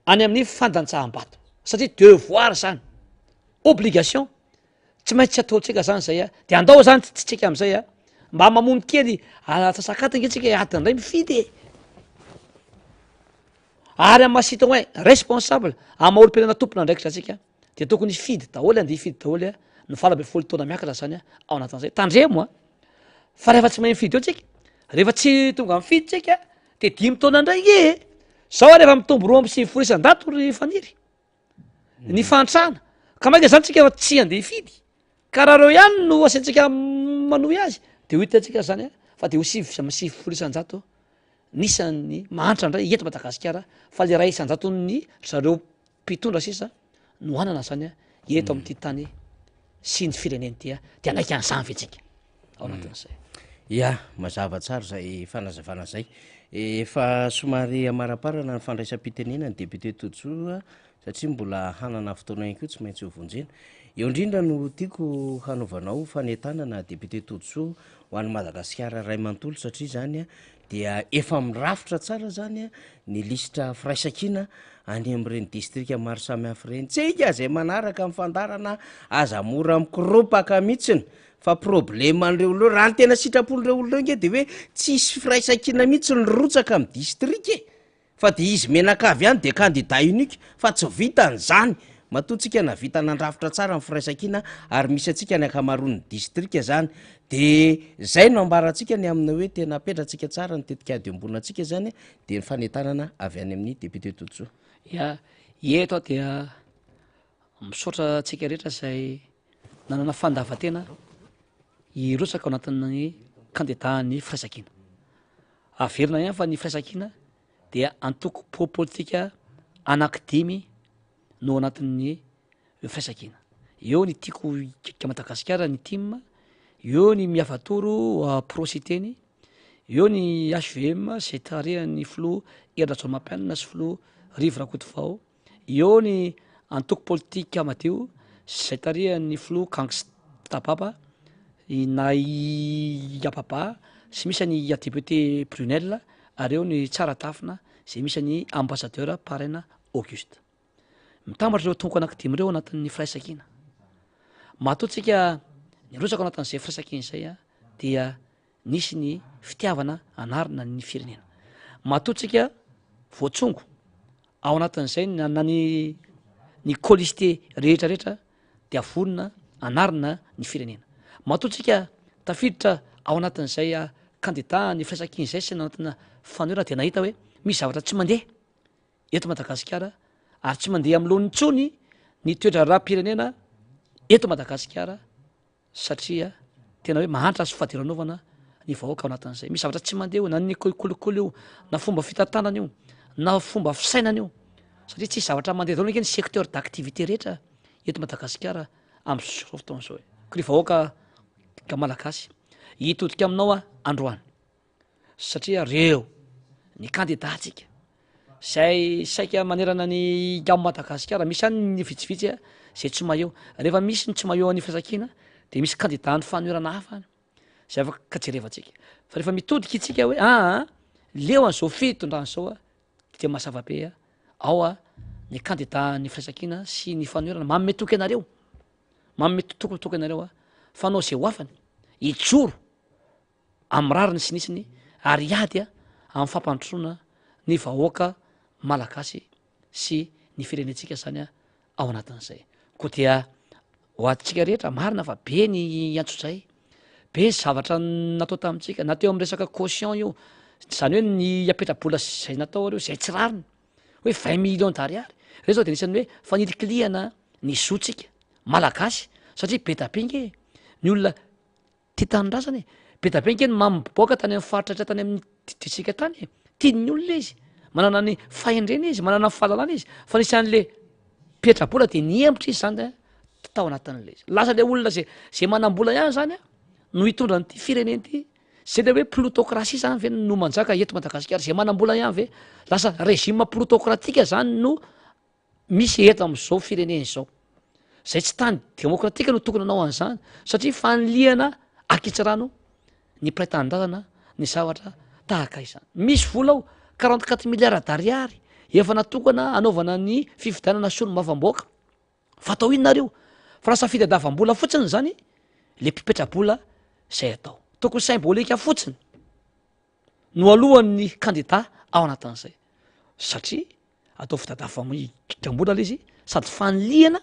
any amin'ny fandantsaham-bato satria devoir zany obligation tsy maintsy tsy ataotsika zany zay a de andao zany tsika am'izay a mba mamony kely atsasakatiny tsika adindray mifidy e ary amasita hoe responsable amaolo-pirenena tompona andraikitra tsika de tokony fidy daholy andeha hifidy daholy a no 20 taona miakatra zany a ao anatin'izay tandremo a fa rehefa tsy mahay mifidy eo tsika rehefa tsy tonga mifidy tsika de 5 taona ndraiky e zao rehefa mitombo 2 ry faniry ny fantrana ka maika zany tsika fa tsy andeha hifidy ka raha reo ihany no asantsika manohy azy de ho hitatsika zany a fa de ho 7 nisan'ny mahantra ndray eto Madagasikara fa le ray isan-jaton'ny zareo mpitondra sisa no anana zany a eto amin'ity tany sy ny fireneny ty a de anaiky an'zany vetsika ao anatin'izay ia mazava tsara zay fanazavana zay efa somary amaraparana ny fandraisam-pitenena ny député Todjo satria mbola hanana fotoana ihany koa tsy maintsy hovonjena eo indrindra no tiako hanaovanao fanetana na député Todjo ho an'ny Madagasikara ray manontolo satria zany a dia efa mirafitra tsara zany a ny lisitra firaisakina any am'ireny distrika maro samihafa reny tsika zay manaraka amin'ny fandarana aza mora mikoropaka mihitsiny fa problema an'ireo olonreo raha ny tena sitrapolon'ireo olonreo nge de hoe tsisy firaisakina mihitsy ny rotsaka amin'ny distrika e fa de izy menakavy ihany de candidat unique fa tsy vitan'zany matoatsika navita nandrafitra tsara ny firaisakina ary misy atsika ny akamaroan'ny distrika zany de zay no ambaratsika ny amina hoe tena apetratsika tsara ny tetikady ambonatsika zany de ny fanetanana avy any amin'ny député Todjo ia eto a dia misaotra tsika rehetra zay nanana fandavatena hirotsaka ao anatin'ny candidat ny firaisakina averina ihany fa ny firaisankina dia antoko politika anankidimy no anatin'ny firaisankina. Eo ny tiako Madagasikara ny tim, eo ny miafatoro prositeny, eo ny HVM zay tarehan'ny filo Eratra-Mapianina sy filo Rivo Rakotovao, eo ny antoko politika Amadeo zay tarehan'ny filo Kangstababa na Iapapa sy misy ny député Brunel, ary eo ny Tsaratafina zay misy ny ambassadeur Parena Auguste. Mitambatra ireo tonko anankidimy ireo anatin'ny firaisankina. Matoatsika nirotsaka anatin'izay firaisankina zay dia nisy ny fitiavana anarina ny firenena. Matoatsika voatsongo ao anatin'izay na ny colisité rehetrarehetra dia vonona anarina ny firenena. Matoatsika tafiditra ao anatin'izay candidat ny firaisankina zay sy anatina fanorana dia nahita hoe misy zavatra tsy mandeha eto Madagasikara ary tsy mandeha am'lohany intsony ny toetra raha-pirenena eto Madagasikara satria tena hoe mahantra sy fahadiranovanà ny vahoaka ao anatin'izay. Misy zavatra tsy mandeha na ny kolokolo io na fomba fitantanana io na fomba fisainana io satria tsisy zavatra mandeha daholo ny secteur d'activité rehetra eto Madagasikara am'zao fotoana zao. Ka ny vahoaka malagasy hitodika aminao androany satria reo ny candidatsika zay saika manerana ny gamo Madagasikara misy any ny vitsivitsy zay tsy maheo. Rehefa misy ny tsy maheo an'ny firaisankina de misy candidat ny fanorana hafa zay afaka jerevantsika. Fa rehefa mitodika itsika hoe leo an'izao fitondrana zao de mazava be ao ny candidat ny firaisankina sy ny fanorana manome toky anareo, manome toky anareo fanao zay hoafany ijoro amin'ny rariny sy nisiny ary iady amin'ny fampandrosoana ny vahoaka malagasy sy ny firenentsika zany ao anatin'izay. Koa dia ho atsika rehetra marina fa be ny antsotsay, be zavatra natao tamintsika na teo amin'ny resaka caution io, zany hoe ny apetrabola zay natao reo zay tsy rariny hoe 20 millions d'ariary reo zao de nisan'ny hoe faniliklihana ny zotsika malagasy satria be tapinge ny olona ty tanindrazany be tapinge ny mamboaka tany amin'ny faritra tany amin'ny ditsika tany tiany olona izy, manana ny fahendrena izy, manana ny fahalalana izy, fa nisan'le petrabola de niembotra izy zany tao anatin'le izy. Lasa le olona zay manam-bola ihany zany no hitondra nyty fireneny ty, zay le hoe plutocratie zany ve no manjaka eto Madagasikara, zay manam-bola ihany ve lasa régime plutocratika zany no misy eto am'izao fireneny zao. Zay tsy tany demokratika no tokony anao an'izany satria faniliana akitsirano ny praitandrarana ny zavatra tahaka izany. Misy vola ao 44 milliards d'ariary efa natokana anaovana ny fifidianana solombavamboaka. Fatao inonareo? Fa lasa fitadiavam-bola fotsiny zany le mpipetra-bola zay atao. Tokony symbolika fotsiny no alohan'ny candidat ao anatin'izay satria atao fitadiavam-bola izy sady faniliana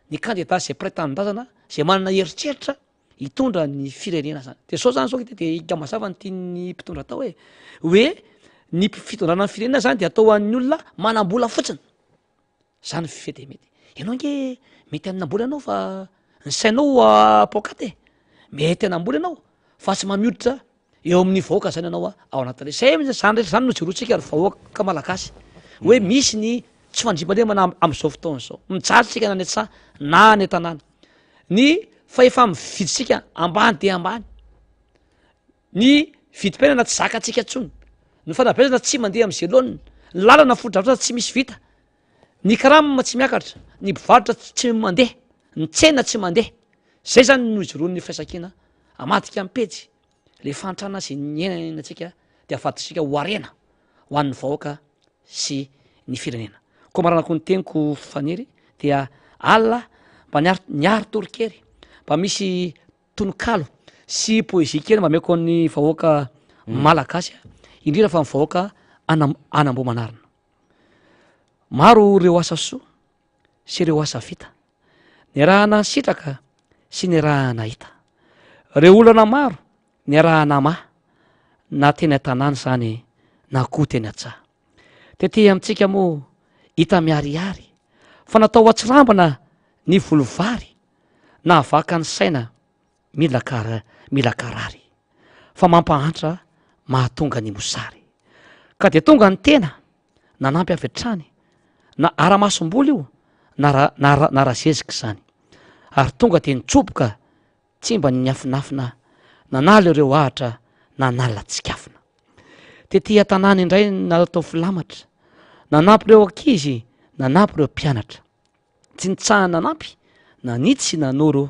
ny candidat zay praitandrarana zay manana heritreritra hitondra ny firenena zany. De sao zany zao de mazava ny tiany mpitondra atao hoe ny fitondrana ny firenena zany de atao an'ny olona manam-bola fotsiny. Zany fifety mety. Ianao nge mety aminam-bola ianao fa ny sainao pokate, mety anam-bola ianao fa tsy mamioditra eo amin'ny vahoaka zany ianao ao anatin'le zay zany rehetra zany no jerotsika ary vahoaka malagasy hoe misy ny tsy fandriampalemana am'izao fotoana zao. Mijarotsika na ny antsaha na ny tanàna. Ny fa efa mividitsika ambany de ambany. Ny vidim-piainana tsy zakatsika tsony. Ny fanabeazana tsy mandeha am'zay loaniny. Ny lalana fodratra tsy misy vita. Ny karama tsy miakatra, ny mpivarotra tsy mandeha, ny tsena tsy mandeha. Zay zany no ijeroan'ny firaisankina amadika ampejy le fantrana zay niainatsika de afatotsika ho arena ho an'ny vahoaka sy ny firenena. Koa maranako ny teniko fanery dia alina mba niary torikery mba misy tononkalo sy poezia kely mba meko ny vahoaka malagasy indrindra fa ny vahoaka anamboamanarina. Maro reo asa soa sy reo asa vita, ny raha nasitraka sy ny raha nahita, reo olana maro ny raha namahy na teny an-tanàna zany na koa teny an-tsaha. Tete amintsika moa hita miarihary fa natao atsirambana ny volovary na vaka ny saina mila karary fa mampahantra mahatonga ny mosary. ka de tonga ny tena nanampy avy atrany na ara-masomboly io na razezika zany ary tonga de nitsoboka tsy mba niafinafina nanala ireo ahatra nanala tsikafina. Tety an-tanàna indray natao filamatra nanampy ireo ankizy nanampy ireo mpianatra tsy nitsahana nanampy na nitsy nanoro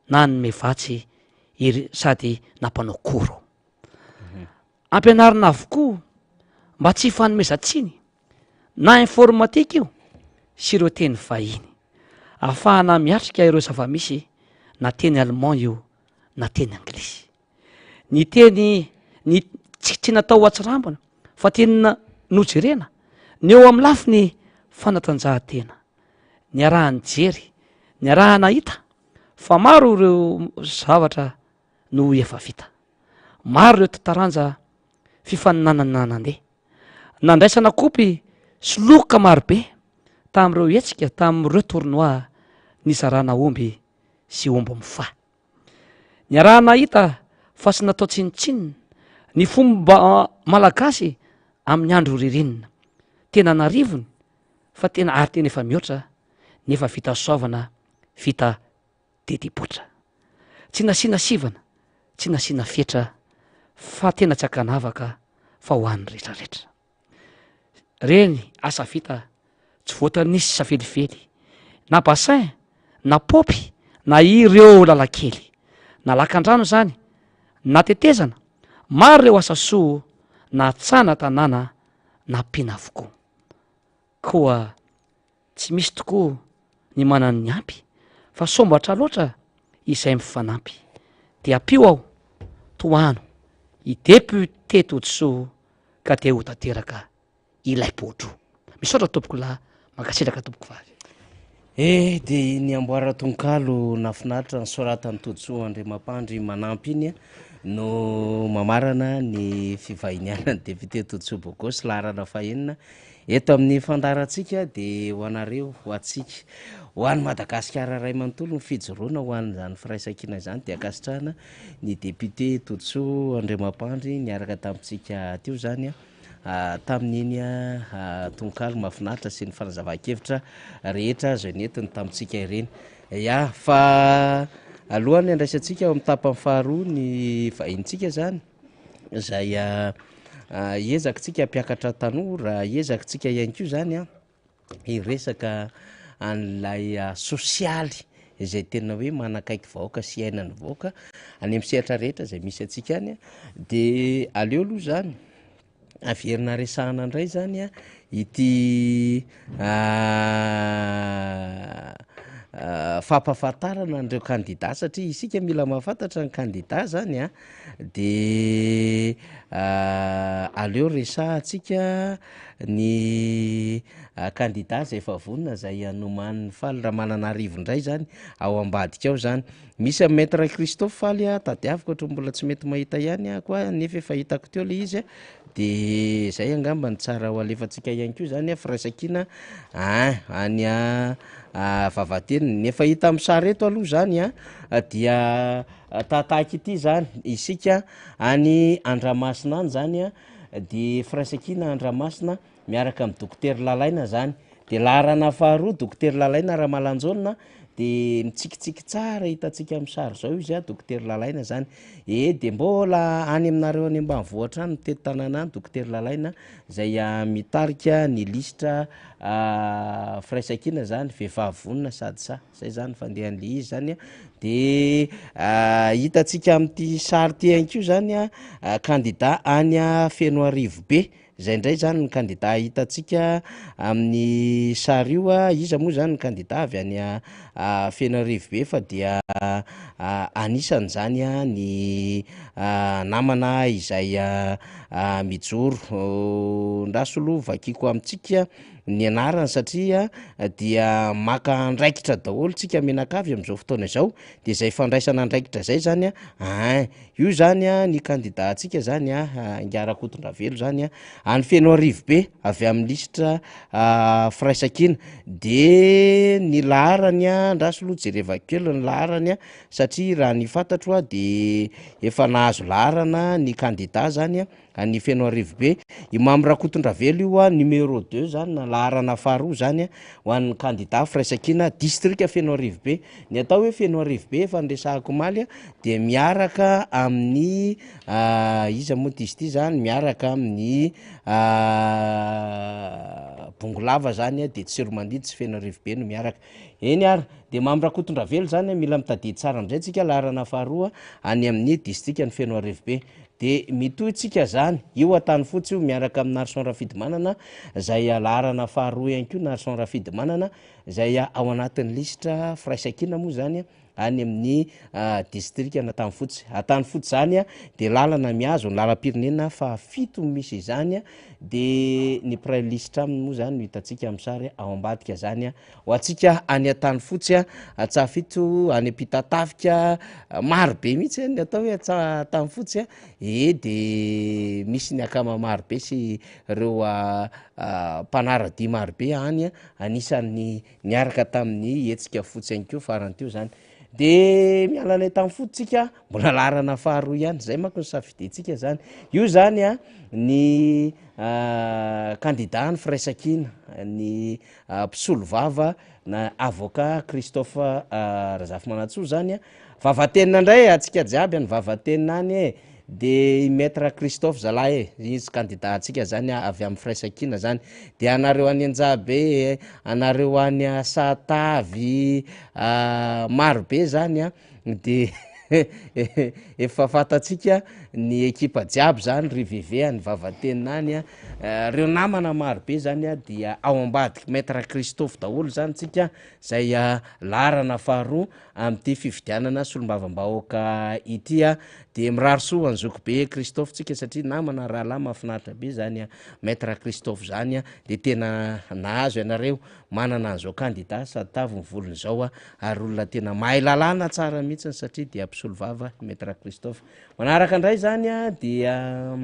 na nymevatsy sady nampanao koro ampianarina avokoa mba tsy fanomezantsiny na informatika io sy ireo teny vahiny ahafahana miatrika ireo zava-misy na teny allemand io na teny anglisy ny teny ny tsy natao atsirambana fa tenina nojerena ny eo amin'ny lafi ny fanatanjahantena ny arahany jery ny arahana hita fa maro ireo zavatra no efa vita maro ireo totaranja fifaninanana nandeha nandraisana kopy sy loka marobe tamin'ireo hetsika tamin'ireo tournoi nizarana omby sy omby mifa ny arahana hita fa sy natao tsinitsinina ny fomba malagasy amin'ny andro ririnina tena narivony fa tena ary tena efa mihoatra nefa vita soavana vita dedibotra tsy nasiana sivana tsy nasiana fetra fa tena tsy akanavaka fa ho an'ny rehetrarehetra reny asa vita tsy voatany nisy safelifely na bassin na popy na ireo lalakely na lakan-drano zany na tetezana maro ireo asa soa na tsana tanàna na mpina avokoa koa tsy misy tokoa ny manany ny ampy fa sombatra loatra izay mifanampy de ampio aho toano i depute Totsoa ka de ho tanteraka ilay potro misaotra tompoko lahy mankasitraka tompoko vavy de ny amboara tonkalo nafinaritra ny soratany Totsoa Andriamampandry manampy iny no mamarana ny fivahinianany depute Totsoa Bogosy laharana fahenina eto amin'ny fandaratsika de ho anareo ho atsika ho an'ny Madagasikara ray manontolo ny fijoroana ho an'izany firaisankina zany de akasitrahana ny depute Totsoa Andriamampandry niaraka tamintsika teo zany tamin'iny tonkalo mahafinaritra sy ny fanazava-kevitra rehetra zay nentiny tamintsika ireny fa alohany andraisantsika amin'ny tapany faharoa ny vahintsika zany zay ezakitsika mpiakatra tanora ezakitsika ihany koa zany iresaka an'lay sosialy izay tena hoe manakaiky vahoaka sy ainany vahoaka any amin'ny sehatra rehetra zay misy atsika any de aleo aloha zany averina resahana indray zany ity fampahafantarana an'ireo kandida satria isika mila mahafantatra ny kandida zany de aleo resahantsika ny kandida zay efa vonona zay anoman'ny faly raha mananarivo indray zany ao ambadika ao zany misy amin'ny maître Christophe Faly tadiaviko ohatry mbola tsy mety mahita ihany koa nefa efa hitako teo le izy de zay angamba ny tsara ho alefantsika ihany koa zany firaisankina any vavateny nefa hita amin'ny sary eto aloha zany dia tahatahaky ity zany isika any Andramasina any zany de firaisankina Andramasina miaraka amin'ny dokotera Lalaina zany de laharana faharoa dokotera Lalaina Ramalanjona de mitsikitsiky tsara hitatsika amin'ny sary zao izy dokotera Lalaina zany de mbola any aminareo any ambanivohitra any mitety tanàna any dokotera Lalaina zay mitarika ny lisitra firaisankina zany vehivavy vonona sady zay zany fandehan'le izy zany de hitatsika amin'ity sary ty ihany koa zany kandida any Fenoarivo be zay indray zany ny kandida hitatsika amin'ny sary io iza moa zany ny kandida avy any Fenoarivo be fa dia anisany zany ny namana izay mijoro ndasolo vakiko amintsika ny anarany satria dia maka andraikitra daholo tsika menakavy am'izao fotoana izao de zay fandraisana andraikitra zay zany io zany ny kandida atsika zany Angarakotondravelo zany any Fenoarivo be avy amin'ny lisitra firaisakina de ny laharany andraso loha jerevako kely ny laharany satria raha ny fantatro de efa nahazo laharana ny kandida zany any Fenoarivo be Imamy Rakotondravelo io numéro 2 zany na laharana faharoa zany ho an'ny kandida firaisakina distrika Fenoarivo be ny atao hoe Fenoarivo be efa nresahako maly de miaraka amin'ny iza moa ty izy ty zany miaraka amin'ny Bongolava zany de Tsiromandidy sy Fenoarivo be no miaraka eny ary de Imamy Rakotondravelo zany mila mitadidy tsara am'izay tsika laharana faharoa any amin'ny distrika ny Fenoarivo be de mitohy tsika zany io atany fotsy io miaraka amin'ny Narson Rafidimanana zay laharana faharoa ihany koa Narson Rafidimanana zay ao anatin'ny lisitra firaisakina moa zany any amin'ny distrika natany fotsy atany fotsy zany de lalana miazo ny lalam-pirenena fa 7 misy izany de ny prailisitra aminy moa zany no hitatsika amin'ny sary ao ambadika zany ho atsika any atany fotsy tsafito any ampitatafika maro be mihitsy ny atao hoe atany fotsy de misy ny akama maro be sy reo mpanarady maro be any anisan'ny niaraka tamin'ny hetsika fotsy any ko farany teo zany de mialanay tamin'ny fototsika mbola laharana faharoa ihany zay manko ny safidintsika zany io zany ny kandida ny firaisakina ny mpisolo vava na avocat Christophe Razafy Manantsoa zany vavatenina indray atsika jiaby any vavatenina any de maître Christophe Zalahy izy kandida atsika zany avy amin'ny firaisakina zany de anareo any Anjabe anareo any Sahatavy maro be zany de efa fantatsika ny ekipa jiaby zany riveve any vavatenina any reo namana maro be zany dia ao ambadiky maître Christophe daholo zany tsika zay laharana faharoa am'ty fifidianana solombavambahoaka ity de mirary soa anjoko be Christophe tsika satria namana rahalahy mahafinaritra be zany maître Christophe zany de tena nahazo ianareo manana an'izao kandida sady tavy ny volony zao ary olona tena mahay lalàna tsara mihitsiny satria dia mpisolo vava maître Christophe manaraka indray zany dia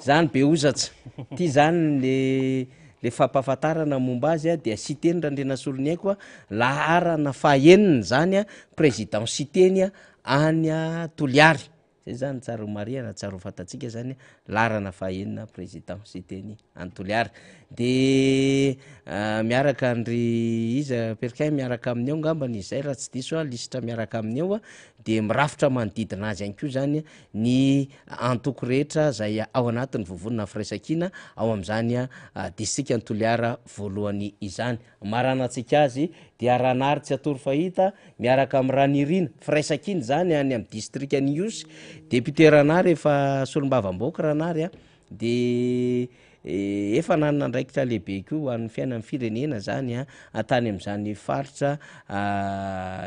zany be ozatsy ty zany le fampahafantarana momba azy dia siteny randrena solony aiko laharana fahaenina zany président siteny any Toliary zay zany tsara mariana tsara fantatsika zany laharana fahaenina président siteny any Toliary de miaraka andry iza perkay miaraka amin'ny eo ngambany izay raha tsy diso lisitra miaraka amin'ny eo de mirafitra manodidina azy any koa zany ny antoko rehetra zay ao anatin'ny vovonina firaisakina ao am'zany distrika ny Toliara voalohany izany maranatsika azy dia ranary tsy atory fahita miaraka amin'ny ranirina firaisakina zany any amin'ny distrika ny Iosy député Ranary efa solombavambahoaka Ranary de efa nanana andraikitra lehibe koa an'ny fiainan'ny firenena zany atany am'zany faritra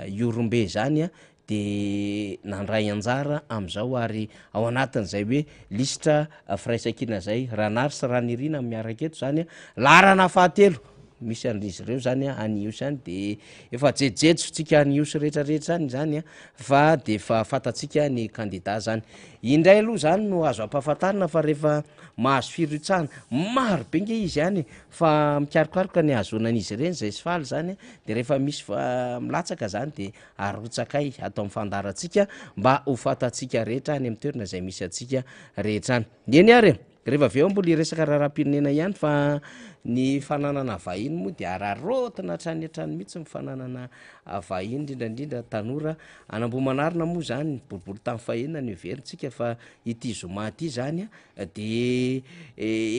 Iorombe zany de nandray anjara am'izao ary ao anatin'izay hoe lisitra firaisakina zay Ranary sy ranirina miaraka eto zany laharana fahatelo misy andrizy ireo zany any Iosy any de efa jejejo tsika any Iosy rehetrarehetra any zany fa de fa fantatsika ny kandida zany indray aloha zany no azo ampahafantarina fa rehefa mahazo firotsahana maro be nge izy any fa mikarikaroka ny azonan'izy ireny zay sy faly zany de rehefa misy milatsaka zany de arotsakay atao am'fandarantsika mba ho fantatsika rehetra any amin'ny toerana zay misy atsika rehetra any eny ary rehefa aveo mbola iresaka raharam-pirenena ihany fa ny fananana vahiny moa de ararotina hatrany hatrany mihitsy ny fananana vahiny indrindrandrindra tanora anambomanarina moa zany boribory tamin'ny fahenina ny overintsika fa ity zoma ty zany de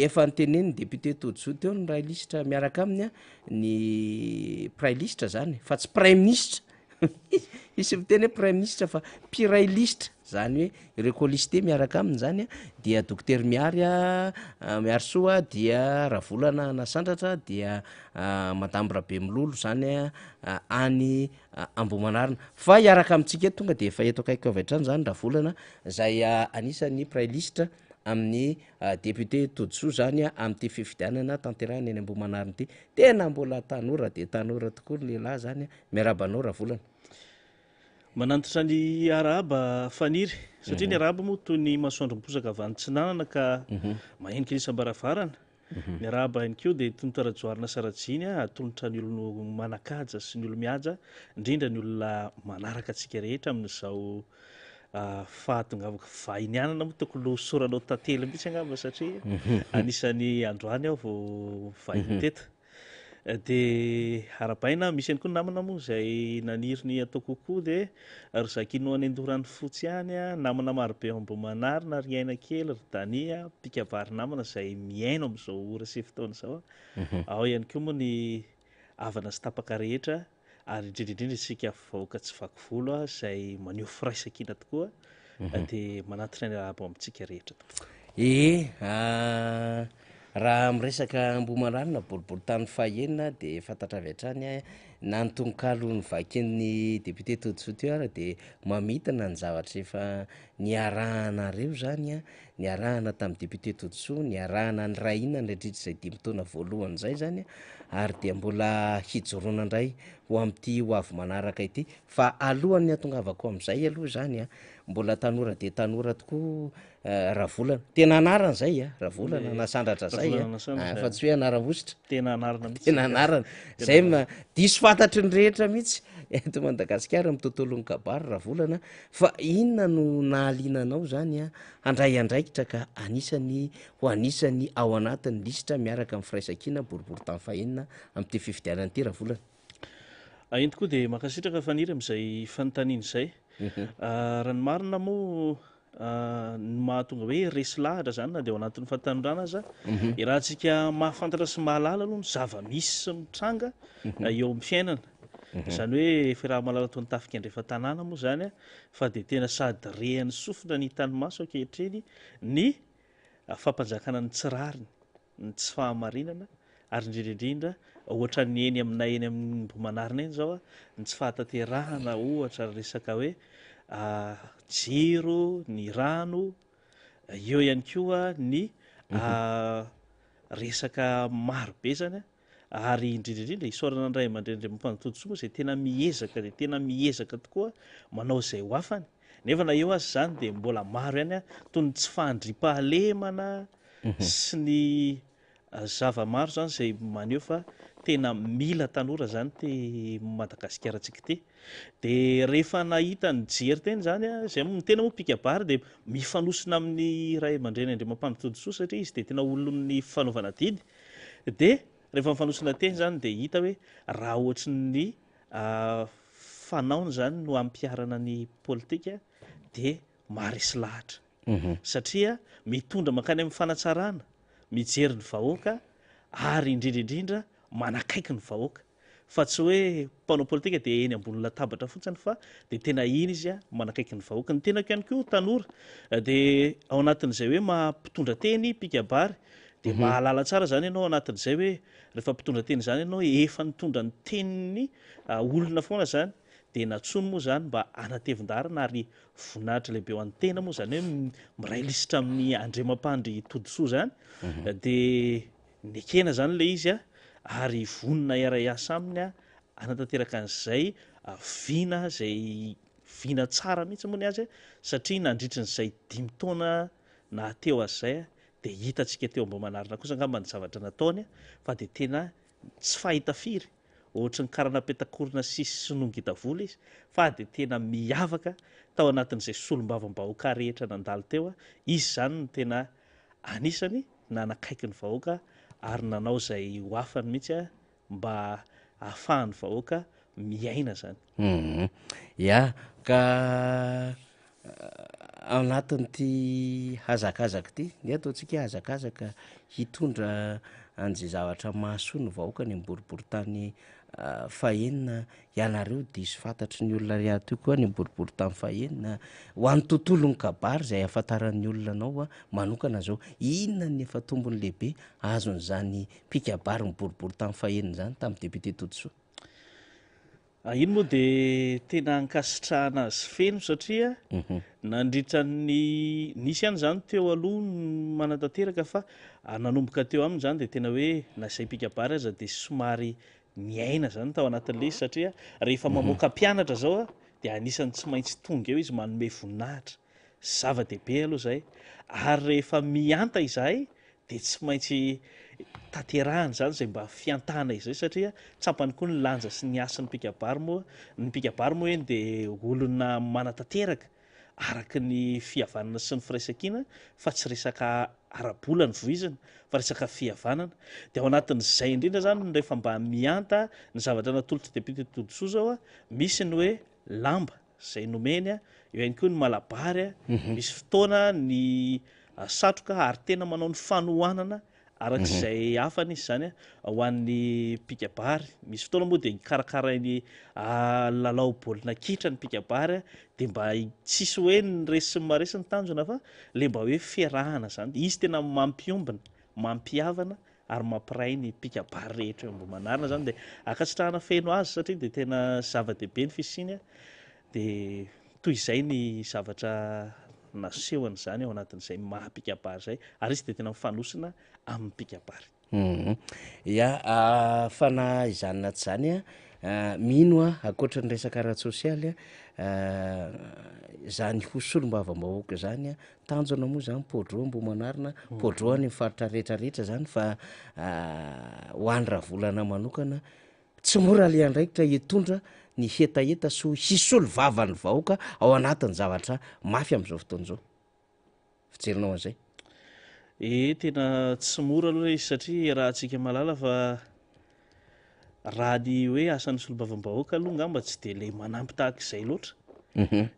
efa nyteneniny député Todjo teo ny ray lisitra miaraka aminy ny prailisitra zany fa tsy prime ministre isy miteny hoe prime ministre fa piray lisitra zany hoe ireo colisté miaraka aminy zany dia docteur Miary Soa dia Ravolana Nasandratra dia madame Rabemilolo zany any Ambomanarina fa iaraka amintsika eto tonga de efa eto akaiky avy hatrany zany Ravolana zay anisan'ny prime ministre amin'ny député Todsoa zany am'ty fifidianana tanterahany eny Ambohimanarina ity tena mbola tanora de tanora tokoa ny lehilahy zany miarabanao Ravolana. Manantitra ny arahaba faniry satria ny arahaba moa toy ny masoandro miposaka avy any tsinanana ka mahenika isam-baravarana. Ny arahaba ihany koa dia toy ny toera-joarina Sarajiny atolotra ny olono manakaja sy ny olo mihaja indrindra ny olona manaraka antsika rehetra amin'izao fahatongavako vahinianana moa tokony lo soranao tantely mihitsy angamba satria anisan'ny androany aho vao vahiny teto. Dia arapaina misy ihany koa namana moa izay naniry ny atao kokoa dia ry Zakino any Andoran'ny Fotsy ihany namana marobe ao Ambohimanarina ry aina kely ry Dania pikavary namana izay miaino amin'izao ora sy fotoana izao. Ao ihany koa moa ny havana sy tapaka rehetra ary indrindraindrindra isika vahoaka tsy vaky volo izay maneho firaisan-kina tokoa dia manantitra ny arahaba amintsika rehetra. Raha miresaka Ambohimanarina boribory tany fahaenina de fantatra avy hatrany na ny tononkalo ny vakin'ny député Todsoa teo ara de mamitana ny zavatra efa niarahanareo zany niarahana tamin'ny député Todsoa niarahana ny rahina nandritra izay 5 taona voalohany zay zany ary de mbola hijoroana indray ho am'ty ho avy manaraka ity fa alohan'ny atongavako am'izay aloha zany mbola tanora de tanora tokoa Ravolana tena anarana zay Ravolana nasandratra zay fa tsy hoe anaram-bositra Tena anarana mihitsy. tena anarana zay diso fantatry ny rehetra mihitsy eto Madagasikara amin'ny tontolon'ny kabary Ravolana fa inona no nahalinanao zany handray andraikitra ka anisany ho anisany ao anatin'ny lisitra miaraka amin'ny firaisan-kina boribory tany fahaenina amin'ity fifidianana ity Ravolana. Iny tokoa dia mankasitraka faniry amin'izay fanontaniana izay. Raha ny marina moa ny mahatonga hoe resy lahatra zany na dia ao anatin'ny fahatanorana aza rahantsika mahafantatra sy mahalala aloha ny zava-misy sy mitranga eo amin'ny fiainana. Izany hoe fiaraha-malala toy ny tafika andrefa tanàna moa zany fa dia tena sady rehan'ny sofina ny tanimaso ankehitriny ny fampanjakana ny tsirariny ny tsy fahamarinana ary indrindraindrindra ohatra ny eny aminay eny amin'ny Ambohimanarina eny zao ny tsy fahatanterahana ohatra resaka hoe jiro, ny rano, eo ihany koa ny resaka marobe zany ary indrindraindrindra isaorana ny ray aman-dreny indray mampanotoditso moa izay tena miezaka dia tena miezaka tokoa manao izay ho afany nefa na eo azy zany dia mbola maro ihany toy ny tsy fandriam-pahalemana sy ny zava-maro zany izay maneho fa tena mila tanora zany ty Madagasikara antsika ity. Dia rehefa nahita ny jery teny zany izay tena moa pikabary dia mifanosina amin'ny ray aman-dreny indray mampanotoditso satria izy dia tena olon'ny fanaovana didy dia rehefa mifanosina teny zany dia hita hoe raha ohatry ny fanaony zany no ampiarana ny politika dia maharesy lahatra satria mitondra mankany amin'ny fanatsarana mijery ny vahoaka ary indrindraindrindra manakaiky ny vahoaka fa tsy hoe mpanao politika dia eny ambony latabatra fotsiny fa dia tena iny izy manakaiky ny vahoaka ny tenako ihany koa tanora dia ao anatin'izay hoe mampitondra teny pikabary dia mahalala tsara zany ianao anatin'izay hoe rehefa mpitondra teny zany ianao efa nitondra ny teniny olona foana zany dia natsono moa zany mba anatevin-darina ary voninahitra lehibe ho an'ny tena moa zany hoe miray lisitra amin'ny andriamampandry Todsoa zany dia nekena zany le izy ary vonina iara-iasa aminy anatanteraka an'izay viana izay viana tsara mihitsy moa ny azy satria nandritra n'izay 5 taona na teo azy izay dia hitantsika teo Ambohimanarina kosa angamba ny zavatra nataony fa dia tena tsy fahita firy ohatra ny karana petakorona sisy sonongita vola izy fa dia tena miavaka tao anatin'izay solombavam-bahoaka rehetra nandalo teo izy zany no tena anisany nanakaiky ny vahoaka ary nanao izay ho afany mihitsy mba ahafahan'ny vahoaka miaina zany. Ka anatin'ity hazakazaka ity ny ataontsika hazakazaka hitondra an'izay zavatra mahasoa ny vahoaka ny boribory tany fahaenina ianareo diso fantatry ny olona rehateo koa ny boribory tany fahaenina ho an'ny tontolon'ny kabary izay ahafantaran'ny olona anao manokana zao inona ny efa tombony lehibe azon'izany pikabary ny boribory tany fahaenina zany tamin'ny député Todsoa. iny moa de tena ankasitrahana azy feno satria nandritran'ny nisy ihany zany teo aloha manatanteraka fa nanomboka teo aminy zany de tena hoe nasay pikabary aza de somary miaina zany tao anatin'le izy satria rehefa mamoaka mpianatra zao a de anisany tsy maintsy tonga eo izy manome voninahitra zava-dehibe aloha zay ary rehefa mianta izahay de tsy maintsy tanterahany zany zay mba fiantahana izay satria tsapany koa ny lanja sy ny asan'ny pikabary moa ny pikabary moa eny de olona manatanteraka araky ny fihavanana sy ny firaisankina fa tsy resaka arabola ny voizina fa resaka fihavanana de ao anatin'izay indrindra zany rehefa mba mianta ny zavatra natolotra depute Todrosoa zao a misy ny hoe lamba zay nomeny a eo ihany koa ny malabary a misy fotoana ny satroka ary tena manao ny fanohanana arak'izay hafany izy zany a ho an'ny pikabary misy fotoana moa de karakarainy lalao baolina kitra ny pikabary de mba tsisy hoe ny resy sy ny maresy ny tanjona fa le mba hoe fiarahana zany de izy tena mampiombina mampiavana ary mampiray ny pikabary rehetra eo ambony manarina zany de akasitrahana feno azy satria de tena zava-dehibe ny fisiany a de toy izay ny zavatra nasehoany zany ao anatin'izay maha-pikabary zay ary izy de tena mifanosina amin'ny pikabary. Ya fana izanona tsy zany a mino a akoatra ny resaka ara-tsosialy a zany hosolom-bava-bahoaka zany a tanjona moa zany podroa mbo manarina podroany mifaritra rehetrarehetra zany fa ho any raha volana manokana tsy mora le andraikitra hitondra ny hetaheta so hisolo vavany vahoaka ao anatin'ny zavatra mafy am'izao fotoan'izao fijerinao an'izay tena tsy mora aloha izy satria raha antsika malala fa raha ny hoe asan'ny solo-bavam-bahoaka aloha ngamba tsy de le manampy tahaka izay loatra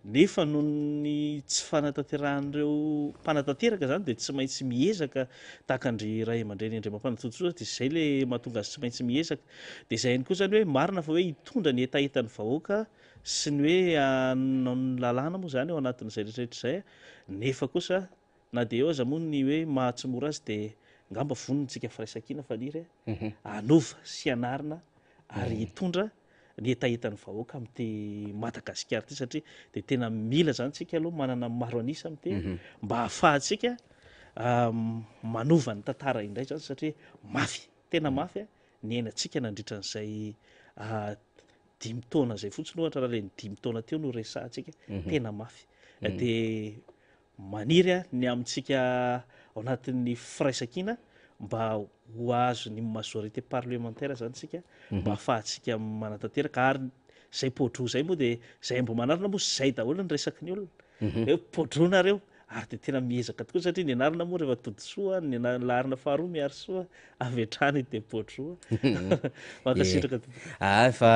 nefa noho ny tsy fanatanteran'ireo mpanatanteraka zany de tsy maintsy miezaka tahaka andry ray aman-dreny Andriamampanatodrosoa de zay le mahatonga azy tsy maintsy miezaka de zay ihany koa zany hoe marina fa hoe hitondra ny etahetan'ny vahoaka sy ny hoe anao ny lalàna moa zany ao anatin'izay rehetrarehetra zay nefa kosa na de eo aza moa ny hoe mahatsimora azy de ngamba vonintsika firaisankina faniry anova sy anarina ary hitondra ny etahetan'ny vahoaka am'ty Madagasikara ty satria de tena mila zany tsika aloha manana maro anisa am'ty mba ahafahantsika manova ny tantara indray zany satria mafy tena mafy ny ainatsika nandritran'izay 5 taona zay fotsiny ohatra raha le ny 5 taona teo no resahantsika tena mafy de maniry ny amintsika ao anatin'ny firaisankina mba ho azo ny majorité parlementaire zany tsika mba ahafahantsika manatanteraka ary zay podro zay moa de zay mbo manarina moa zay daholo ny resaky ny olona hoe podronareo ary de tena miezaka tokoa satria ny anarina moa rehefa Todrosoa ny larina faharoa miary soa avy hatrany de podroa makasitraka fa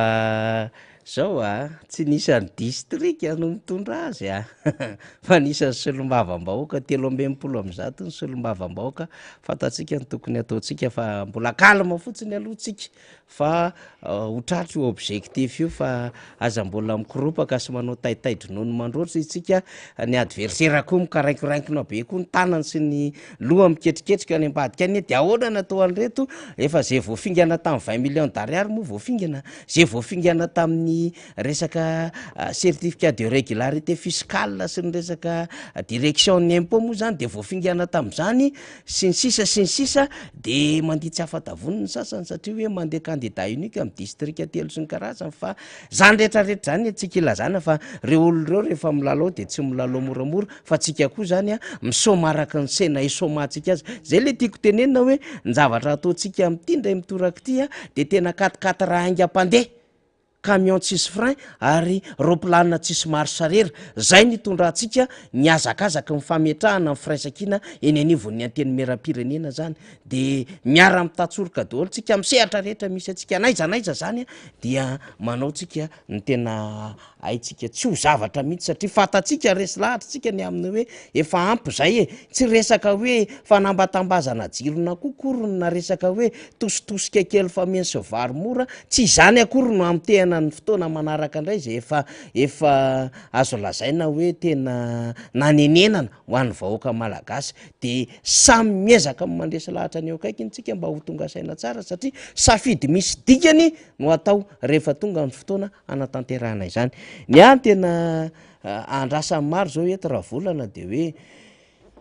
zao tsy nisany district no mitondra azy fa nisany solombavam-bahoaka 320 am'zato ny solombavam-bahoaka fatatsika ny tokony ataotsika fa mbola kalma fotsiny alohatsika fa hotratry io objectif io fa aza mbola mikoropaka sy manao taitaidry noho ny mandroatra itsika ny adversaire koa mikaraikiraikina be koa ny tanany sy ny loha miketriketrika any ambadika any de ahoana natao an'reto efa zay voafingana tamin'ny 20 millions d'ariary moa voafingana zay voafingana tamin'ny resaka certificat de régularité fiscale sy ny resaka direction ny impôt moa zany de voafingana tam'izany sy ny sisa de mandia tsy afatavoniny sasany satria hoe mandeha candidat unique amin'ny district telo sy ny karazany fa zany rehetrarehetra zany tsika ilazana fa reo olo reo rehefa milalao de tsy milalao moramora fa tsika koa zany misoma araka ny sena isomantsika azy zay le tiako tenenina hoe ny zavatra ataontsika am'ty ndray mitoraka ty de tena 4x4 raha aingam-pandeha camion tsisy frein ary roplanina tsisy marche arrière zay nitondrantsika ny azakazaka mifametrahana ny firaisankina eny anivon'ny anteny meram-pirenena zany de miara mitatsoroka daholo tsika misehatra rehetra misy atsika naizanaiza zany dia manao tsika ny tena aitsika tsy ho zavatra mihitsy satria fatatsika resy lahatra tsika ny amin'ny hoe efa ampy zay e tsy resaka hoe fanambatambazana jirona kokorony na resaka hoe tositosika kely fa mensy vary mora tsy izany akory no amtehana ny fotoana manaraka indray zay efa azo lazaina hoe tena nanenenana ho an'ny vahoaka malagasy de samy miezaka mandresy lahatra ny eo akaikintsika mba ho tonga saina tsara satria safidy misy dikany no atao rehefa tonga ny fotoana anatanterahana izany ny any tena andrasan'ny maro zao eto raha volana de hoe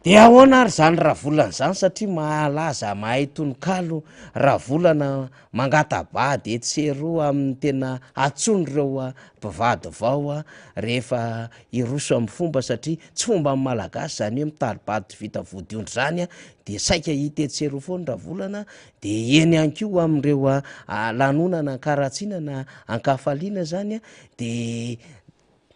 de ahoana ary zany raha volana zany satria mahalaza mahay tononkalo raha volana mangatabady etseroa amin'ny tena atsony reo mpivady vao a rehefa iroso amin'ny fomba satria tsy fomba amin'ny malagasy zany hoe mitaribady vita vodiondry zany a de saika hita etseroa foany raha volana de eny anko am'ireo lanonana ankaratsiana na ankafaliana zany a de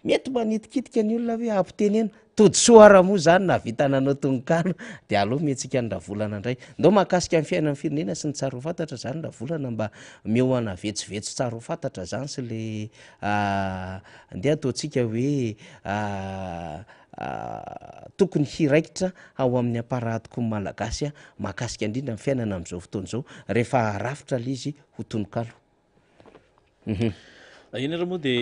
mety manitikitika ny olona hoe ampitenena todisoara moa zany na vita nanao tononkalo de aloha mihetsika ny ravolana indray ndao mahakasika ny fiainany firenena sy ny tsaro fantatra zany ravolana mba meoana vetsivetsy tsaro fantatra zany sy le andeha ataotsika hoe tokony hiraikitra ao amin'ny aparatiko ny malagasy a mahakasika indrindra ny fiainana am'izao fotoana zao rehefa rafitra le izy ho tononkalo iny raha moa de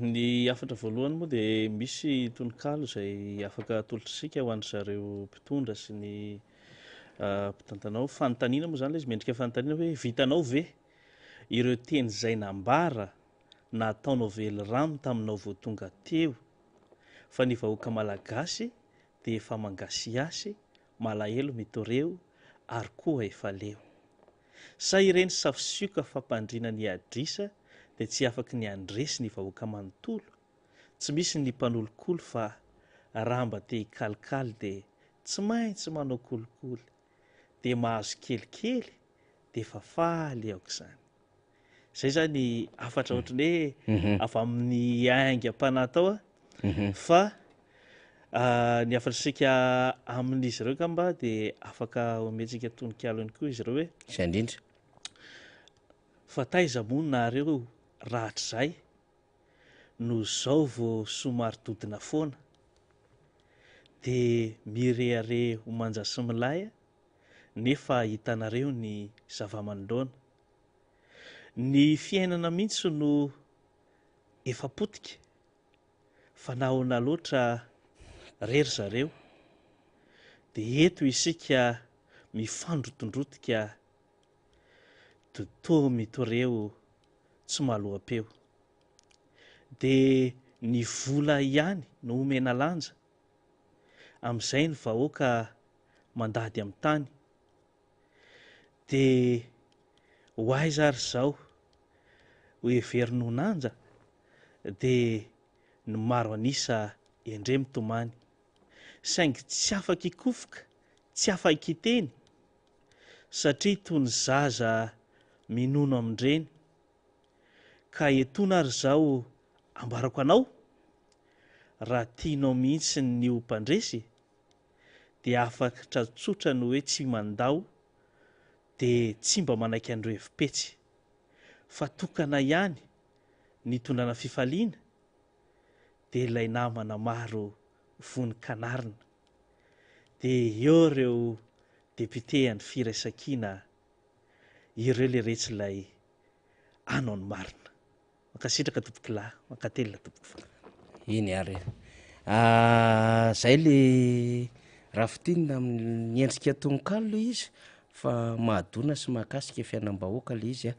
ny afatra voalohany moa de misy tononkalo zay afaka atolotrasika ho an'ny zareo mpitondra sy ny mpitantanao fanontaniana moa zany le izy mendrika fanontaniana hoe vitanao ve ireo teny zay nambara na ataonao vely rano taminao vao tonga teo fa ny vahoaka malagasy de efa mangasiasy malahelo mitoreo ary koa efa leo sa ireny safisioka fampandrina ny adrisa de tsy afaky ny andresy ny vahoaka manontolo tsy misy ny mpanolokolo fa raha mba te hikalikaly de tsy maintsy manao kolikoly de mahazo kelikely de efa faly aoka zany zay zany afatra ohatrany hoe avy amin'ny aingam-panatao a fa ny afatrasika amin'izy ireo ka mba de afaka ometsika tononkalo ihany koa izy ireo hoe zay indrindra fa taiza moa nareo rahatr'izay no zao vao somary dodina foana de mirehare ho manja sy milay nefa hitanareo ny zava-manoloana ny fiainana mihitsy no efa potika fa nahoana loatra rery zareo de eto isika mifandrotondrotika totoa mitoreo tsy maloham-peo de ny vola ihany no omena lanja am'izay ny vahoaka mandady amin'ny tany de ho aiza ary zao ho everinonanja de ny maro anisa endre mitomany saingy tsy afaka ikofoka tsy afaka iteny satria toy ny zaza minono amindreny ka etona ary zao ambarako anao raha tianao mihitsy ny ho mpandresy de afaka tsotra ny hoe tsy mandao de tsy mba manaiky andreo evipetsy fa tokana ihany ny tondrana fifaliana de ilay namana maro vonin-kanarina de eo reo depute any firaisan-kina ireo le retsy lay anao ny marina makasitraka tompoky lahy makatelina tompoky fa iny ary zay le raha fitinina amin'ny endrika tononkalo le izy fa mahadona sy mahakasika fiainam-bahoaka le izy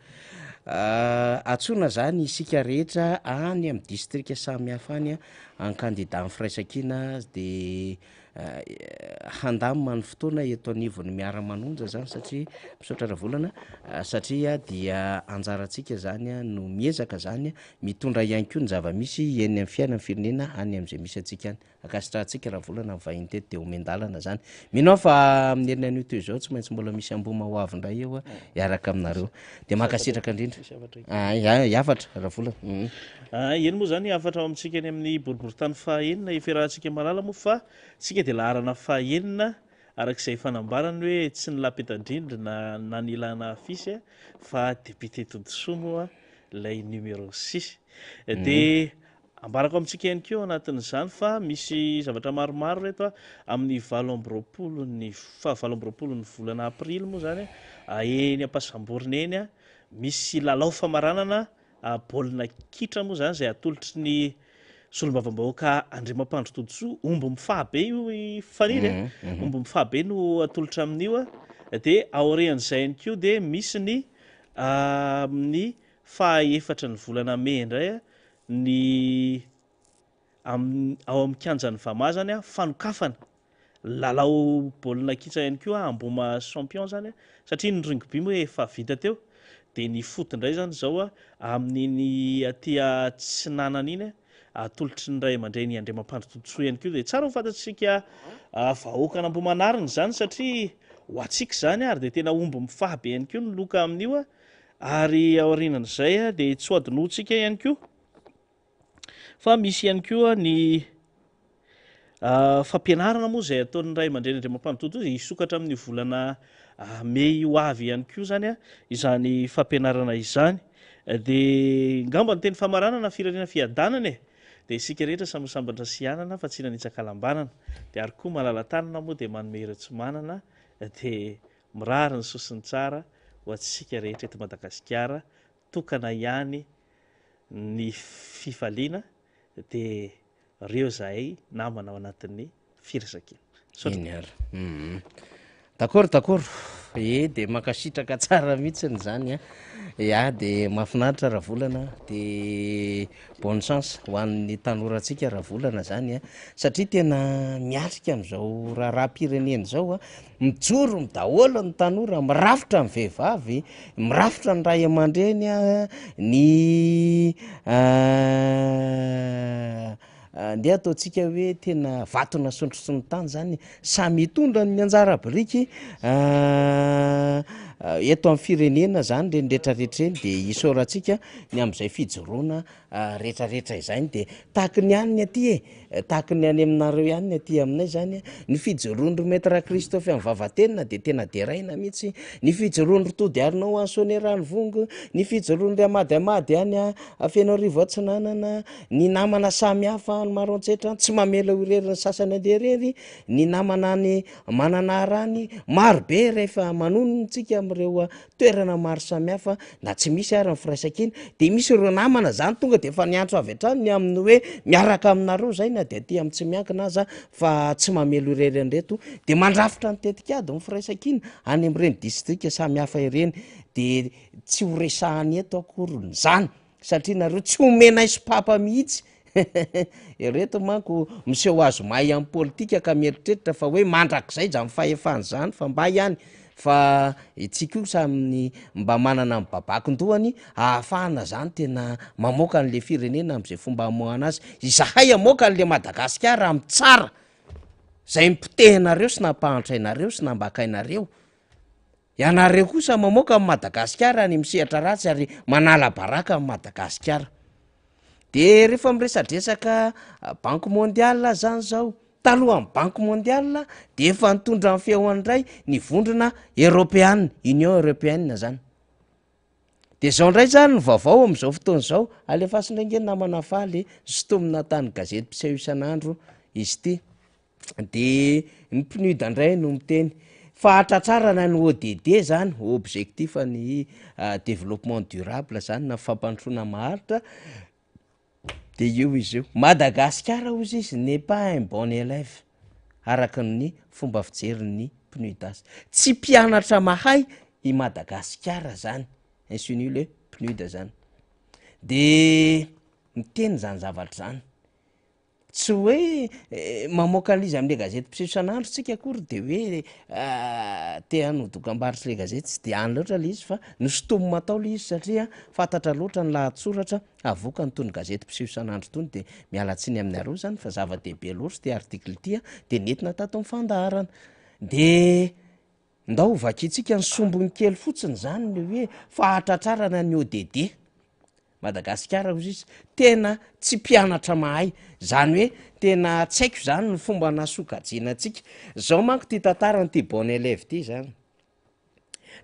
atsona zany isika rehetra any amin'ny distrika samy hafa any a kandida amin'ny firaisan-kina de handamina ny fotoana eto anivony miara-manonja zany satria misaotra raha volana satria dia anjaratsika zany a no miezaka zany mitondra ihany koa ny zava-misy eny amin'ny fiainany firenena any am'izay misy atsika any akasitrahantsika raha volana mivahiny teto de omendalana zany mino aho fa amin'ny herinany io teo zao tsy maintsy mbola misy amboma ho avindray eo a iaraka aminareo de makasitraka indrindra iafatra raha volana eny moa zany afatra amintsika ny amin'ny boriboritany fahaenina iferahantsika malala moa fa tsika de laharana fahaenina arak'izay fanambarany hoe tsy ny lapetandrindry na ny ilana afisy fa député Todosoa moa lay numéro 6 de ambarako amintsika ihany keo anatin'izany fa misy zavatra maromaro reto a amin'ny valo ambiroapolony volana aprily moa zany eny ampasamborina eny a misy lalao famaranana baolina kitra moa zany zay atolotry ny solombavam-bahoaka Andriamampandry Tojoa omby mifahabe io faniry omby mifahabe no atolotra amin'io a de aorian'izay ihany koa de misy ny amin'ny fahaefatra ny volana May indray a ny ao amin'ny kianjan'ny Vamazany a fanokafana lalao baolina kitra ihany koa amboma champion zany satria ny rugby moa efa vita teo de ny foot indray zany zao a amin'ny aty Tsinanana iny atolotry ny ray aman-dreny Andriamampandry Tojoa ihany koa de tsara ho fantatsika vahoaka nambomanariny zany satria ho atsika zany ary de tena omby mifahabe ihany koa ny loka amin'io ary aorianan'izay de tsy ho adinotsika ihany koa fa misy ihany koa ny fampianarana moa zay ataon'ny ray aman-dreny Andriamampandry Tojoa isokatra amin'ny volana May ho avy ihany koa zany izany fampianarana izany de ngamba ny teny famaranana firenena fiadanana de isika rehetra samosambatra sy anana fa tsy nanitsakalambanana de ary koa malala-tanana moa de manome hery-tsy manana de mirary ny sosiny tsara ho atsika rehetra eto Madagasikara tokana ihany ny fifaliana de reo zahay namana ao anatin'ny firesakina d'accord de makasitraka tsara mihitsiny zany de mahafinaritra raha volana de bonne chance ho an'ny tanorantsika raha volana zany satria tena miatrika am'izao raha-pirenena zao mijoro midaholo ny tanora mirafitra ny vehivavy mirafitra ny ray aman-dreny ny ndeha ataontsika hoe tena vatona sontrotry ny tany zany samy hitondra ny anjara biriky eto amin'ny firenena zany renydretrarehetreny de isaorantsika ny am'izay fijoroana rehetrarehetra izany de tahaka ny any aty tahaka ny any aminareo ihany aty aminay zany ny fijoroan'ry maître Christophe amin'ny vavantenina de tena deraina mihitsy ny fijoroan'ry Todiarinao any Sonerany Vongo ny fijoroan'ry Amadimady any Fianarivo Atsinanana ny namana samy hafa ny maro antsetra tsy mamela ireriny sasany andeha rery ny namana ny mananarany marobe rehefa manonontsika am'ireo toerana maro samy hafa na tsy misy ary ny firaisakiny de misy ireo namana zany tonga de efa niantso avy hatrany ny amin'ny hoe miaraka aminareo zay na de aty amin'ny tsy miankina aza fa tsy mamelo irery anreto de mandrafitra ny tetikady ny firaisakiny any am'ireny distrika samy hafa ireny de tsy ho resahany eto akorony zany satria nareo tsy omenay sopapa mihitsy ireto manko miseho azo mahay amin'ny politika ka mieritreritra fa hoe mandrak'izay dra mifahefany zany fa mba ihany fa itsika io saminy mba manana mibabakyndohany ahafahana zany tena mamoaka an'le firenena am'izay fomba amoahana azy izahay amoaka an'le Madagasikara amin'ny tsara zay mipitehinareo sy nampahantrainareo sy nambakainareo ianareo kosa mamoaka amin'ny Madagasikara ny misehatra ratsy ary manala baraka amin'ny Madagasikara de rehefa miresadresaka banky mondial zany zao taloha amin'ny banky mondial de efa nitondra ny fehoan'ndray ny vondrona Europeanne Union Européenne zany de zao ndray zany ny vaovao am'izao fotoana zao alefasindraingeny namana faly zotomina tany gazety mpiseho isan'andro izy ty de ny PNUD ndray no miteny fahatratrarana ny ODD zany objectif ny développement durable zany na fampandrosoana maharitra de io izy io Madagasikara ozy izy n'est pas un bon élève araka ny fomba fijerin'ny PNUD azy tsy mpianatra mahay i Madagasikara zany insinue le PNUD zany de miteny zany zavatra zany tsy hoe mamoaka an'izy am'le gazety mpiseho isan'andro tsika akory de hoe te hanodokam-barotra le gazety tsy de any loatra le izy fa nosotomy matao le izy satria fantatra loatra ny lahatsoratra avoaka ny tony gazety mpiseho isan'andro tony de mialatsiny aminareo zany fa zava-dehibe loatra ty article tya de nentina tato amin'ny fandaharana de ndao vakitsika ny sombony kely fotsiny zany ny hoe fahatratrarana ny ODD Madagasikara ozy izy tena tsy mpianatra mahay zany hoe tena tsy haiko zany ny fomba nasokajiana antsika zao manko ty tantarany ty bon élève ty zany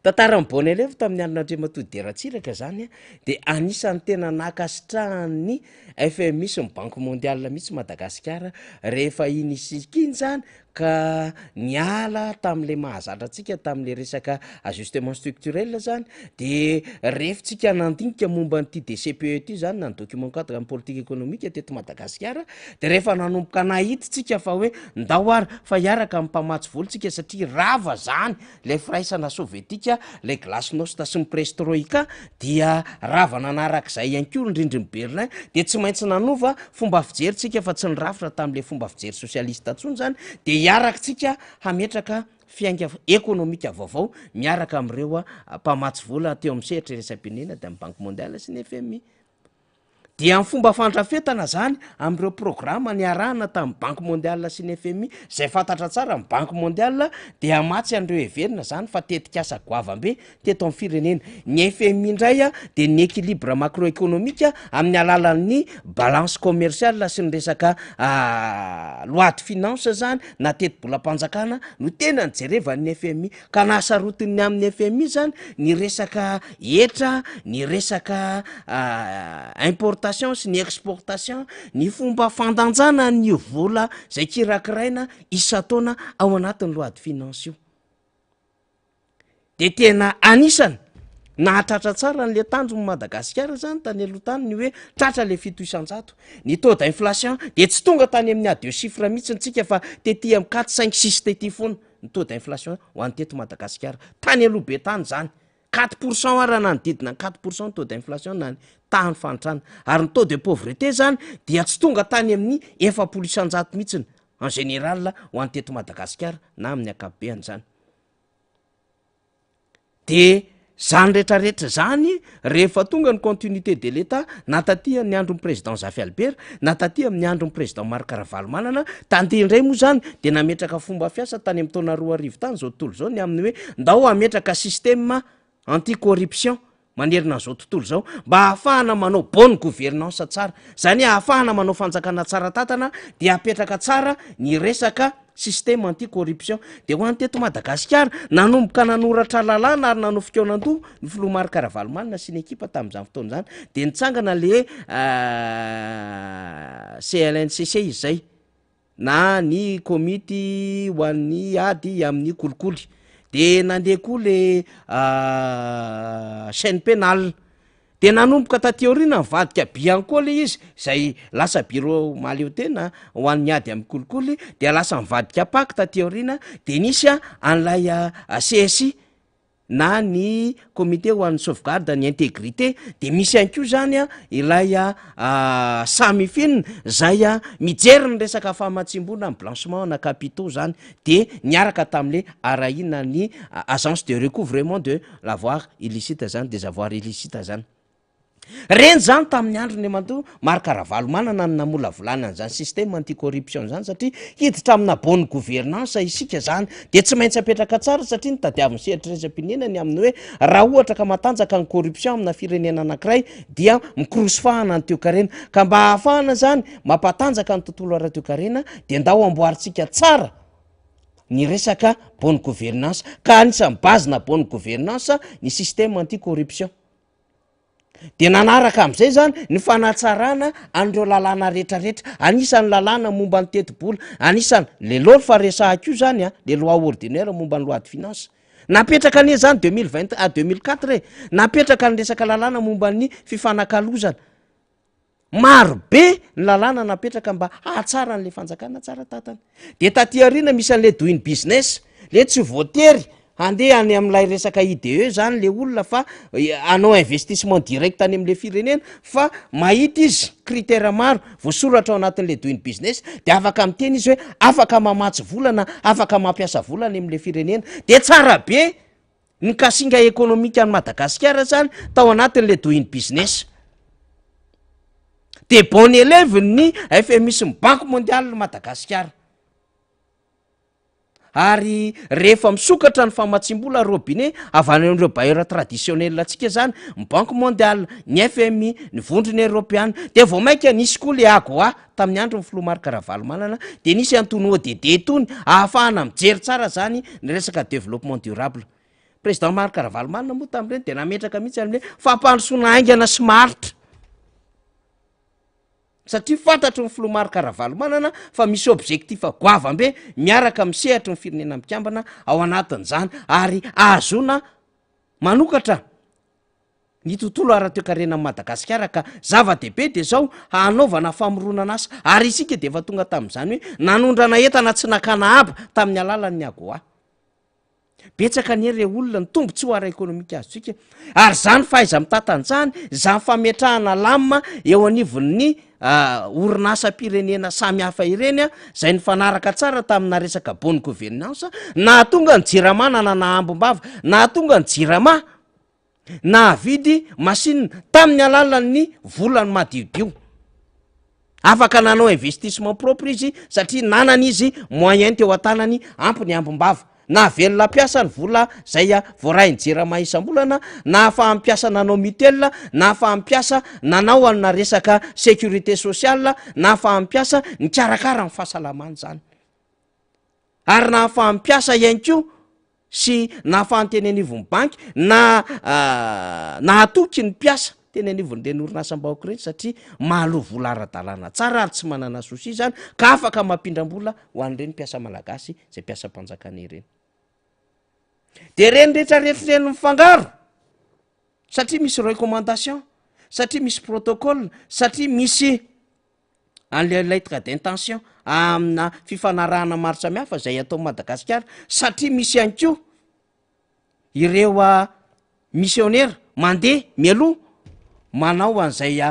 tantara miboneleva tamin'ny andron'andriamatody deratsiraka zany a de anisan'ny tena nakasitrahany FMI sy ny banque mondiale mihitsy Madagasikara rehefa inisykiny zany ka niala tam'le mahazatra atsika tam'le resaka ajustement structurel zany de refitsika nandinika momba nyty DCPE ty zany na ny document cadre amin'ny politique économique teto Madagasikara de rehefa nanomboka nahititsika fa hoe ndao ary fa hiaraka amin'ny mpamatsy volintsika satria rava zany le firaisana sovietika le glasnost sy ny perestroïka dia rava nanarak'izay ihany koa indrindriny Berlin de tsy maintsy nanova fomba fijeritsika fa tsy nirafitra tam'le fomba fijery socialiste atsony zany de hiarakitsika hametraka fiainga ekonomika vaovao miaraka am'ireo mpamatsy vola teo amin'ny sehatra resam-pirenena de amin'ny banque mondiale sy ny FMI dia amin'ny fomba fandrafetana zany am'ireo programa niarahana tamin'ny banque mondiale sy ny FMI zay fantatra tsara amin'ny banque mondiale de amatsy an'ireo heverina zany fa tetika asa goavambe teto amin'ny firenena ny FMI indray de ny équilibre macroéconomique amin'ny alalan'ny balance commerciale sy ny resaka loi de finance zany na teto-bolam-panjakana no tena nijerevan'ny FMI ka nasarotiny amin'ny FMI zany ny resaka etra ny resaka importation sy ny exportation ny fomba fandanjana ny vola zay kirakiraina isa-taona ao anatin'ny loi de finance io de tena anisany nahatratra tsara n'le tanjony Madagasikara zany tany aloha tany ny hoe tratra le 700 ny taux d'inflation de tsy tonga tany amin'ny a 2 chiffres mihitsy ntsika fa tety amin'ny 4-5-6 tety foana ny taux d'inflation ho an'ny teto Madagasikara tany aloha be tany zany 4% ara nanodidina 4% taux d'inflation nany tany fantrana ary ny taux de pauvreté zany dia tsy tonga tany amin'ny 700 mihitsiny en général ho an'ny teto Madagasikara na amin'ny akapobeany zany de zany rehetrarehetra zany rehefa tonga ny continuité de l'État na taty amin'ny andron'ny président Zafy Albert na taty amin'ny andron'ny président Marc Ravalomanana tandeha indray moa zany de nametraka fomba fiasa tany amin'ny taona 2000 tany zao tontolo zao ny amin'ny hoe ndao ametraka système anti-corruption manerina an'izao tontolo zao mba ahafahana manao bonne gouvernance tsara zany ahafahana manao fanjakana tsara tatana de apetraka tsara ny resaka système anti-corruption de ho an'ny teto Madagasikara nanomboka nanoratra lalàna ary nanao fikaonan-doha ny filoha Marc Ravalomanana sy ny ekipa tamin'izany fotoana zany de nitsangana le CLNCC izay na ny komity ho an'ny ady amin'ny kolikoly de nandeha koa le chaîne pénale de nanomboka taty aorina nivadika biany koa le izy zay lasa bureau maleo tena ho an'ny ady amin'ny kolikoly de lasa mivadika paky taty aorina de nisy an'lay CSI na ny comité ho an'ny sauvegarde ny intégrité de misy ihany koa zany ilay Samy Fine zay mijery ny resaka fahamatsim-bola amin'ny blanchiment na capitaux zany de niaraka tam'le arahina ny agence de recouvrement de l'avoir illicite zany des avoirs illicites zany reny zany tamin'ny androny manto Marc Ravalomanana ny namola volanana zany système anti-corruption zany satria hiditra amina bonne gouvernance isika zany de tsy maintsy apetraka tsara satria ny tadiaviny sehatra resam-pirenena ny amin'ny hoe raha ohatra ka matanjaka ny corruption amina firenena anankiray dia mikrosofahana ny toekarena ka mba ahafahana zany mampatanjaka ny tontolo ara-toekarena de ndao amboaritsika tsara ny resaka bonne gouvernance ka anisan'ny bazina bonne gouvernance ny système anti-corruption de nanaraka am'izay zany ny fanatsarana an'ireo lalàna rehetrarehetra anisan'ny lalàna momba ny teti-bola anisany le loi fa resahako io zany le loi ordinaire momba ny loi de finance napetraka anie zany 2020 à 2004 napetraka ny resaka lalàna momba ny fifanakalozana maro be ny lalàna napetraka mba hahatsara n'le fanjakana tsara tatana de taty arina misy an'le doing business le tsy voatery andeha any am'lay resaka IDE zany le olona fa anao investissement direct any am'le firenena fa mahita izy critère maro voasoratra ao anatin'le doing business de afaka miteny izy hoe afaka mamatsy volana afaka mampiasa volana am'le firenena de tsara be ny kasinga économique any Madagasikara zany tao anatin'le doing business de bon élève ny FMI sy ny banque mondiale Madagasikara ary rehefa misokatra ny famatsim-bola robinet avy any amin'ireo bailleurs traditionnel atsika zany ny banque mondiale ny FMI ny vondrony européenne de vao mainka nisy koa le AGOA tamin'ny andro ny filoha Marc Ravalomanana de nisy antony ODD tony ahafahana mijery tsara zany ny resaka développement durable président Marc Ravalomanana moa tam'ireny de nametraka mihitsy am'le fampandrosoana aingana smaritra satria fantatry ny filoha Marc Ravalomanana fa misy objectif goavambe miaraka misehatra ny firenena mikambana ao anatin'izany ary ahazona manokatra ny tontolo ara-toekarena Madagasikara ka zava-dehibe de zao hanaovana famoronana asa ary isika de efa tonga tam'izany hoe nanondrana entana tsy nakana aba tamin'ny alalan'ny agoa betsaka ny re olona ny tombo tsy ho ara ekonomika azotsika ary zany faiza mitantanjany zany fametrahana lamma eo anivon'ny orinasa-pirenena samy hafa ireny a zay ny fanaraka tsara tamina resaka bonne gouvernance na tonga ny jirama nanana ambombava na tonga ny jirama na avidy masinina tamin'ny alalan'ny volany madiodio afaka nanao investissement propre izy satria nanana izy moyen teo an-tanany ampiny ambombava na velona mpiasa ny vola zay a voarainy jirama isam-bolana na fampiasa nanao mutuelle na fampiasa nanao ana resaka sécurité sociale na fampiasa ny karakara ny fahasalamany zany ary na fampiasa ianko sy na fanteny anivon'ny banky na atoky ny mpiasa teny anivon'ireny orinasam-bahoaka ireny satria mahalo vola ara-dalàna tsara ary tsy manana sosi zany ka afaka mampindram-bola ho an'ireny mpiasa malagasy zay mpiasa mpanjakana ireny de reny rehetrarehetrareny mifangaro satria misy recommandation satria misy protocole satria misy an'le lettre d'intention amina fifanarahana maro samy hafa zay atao Madagasikara satria misy ihany ko ireo missionnaire mandeha mialoha manao an'izay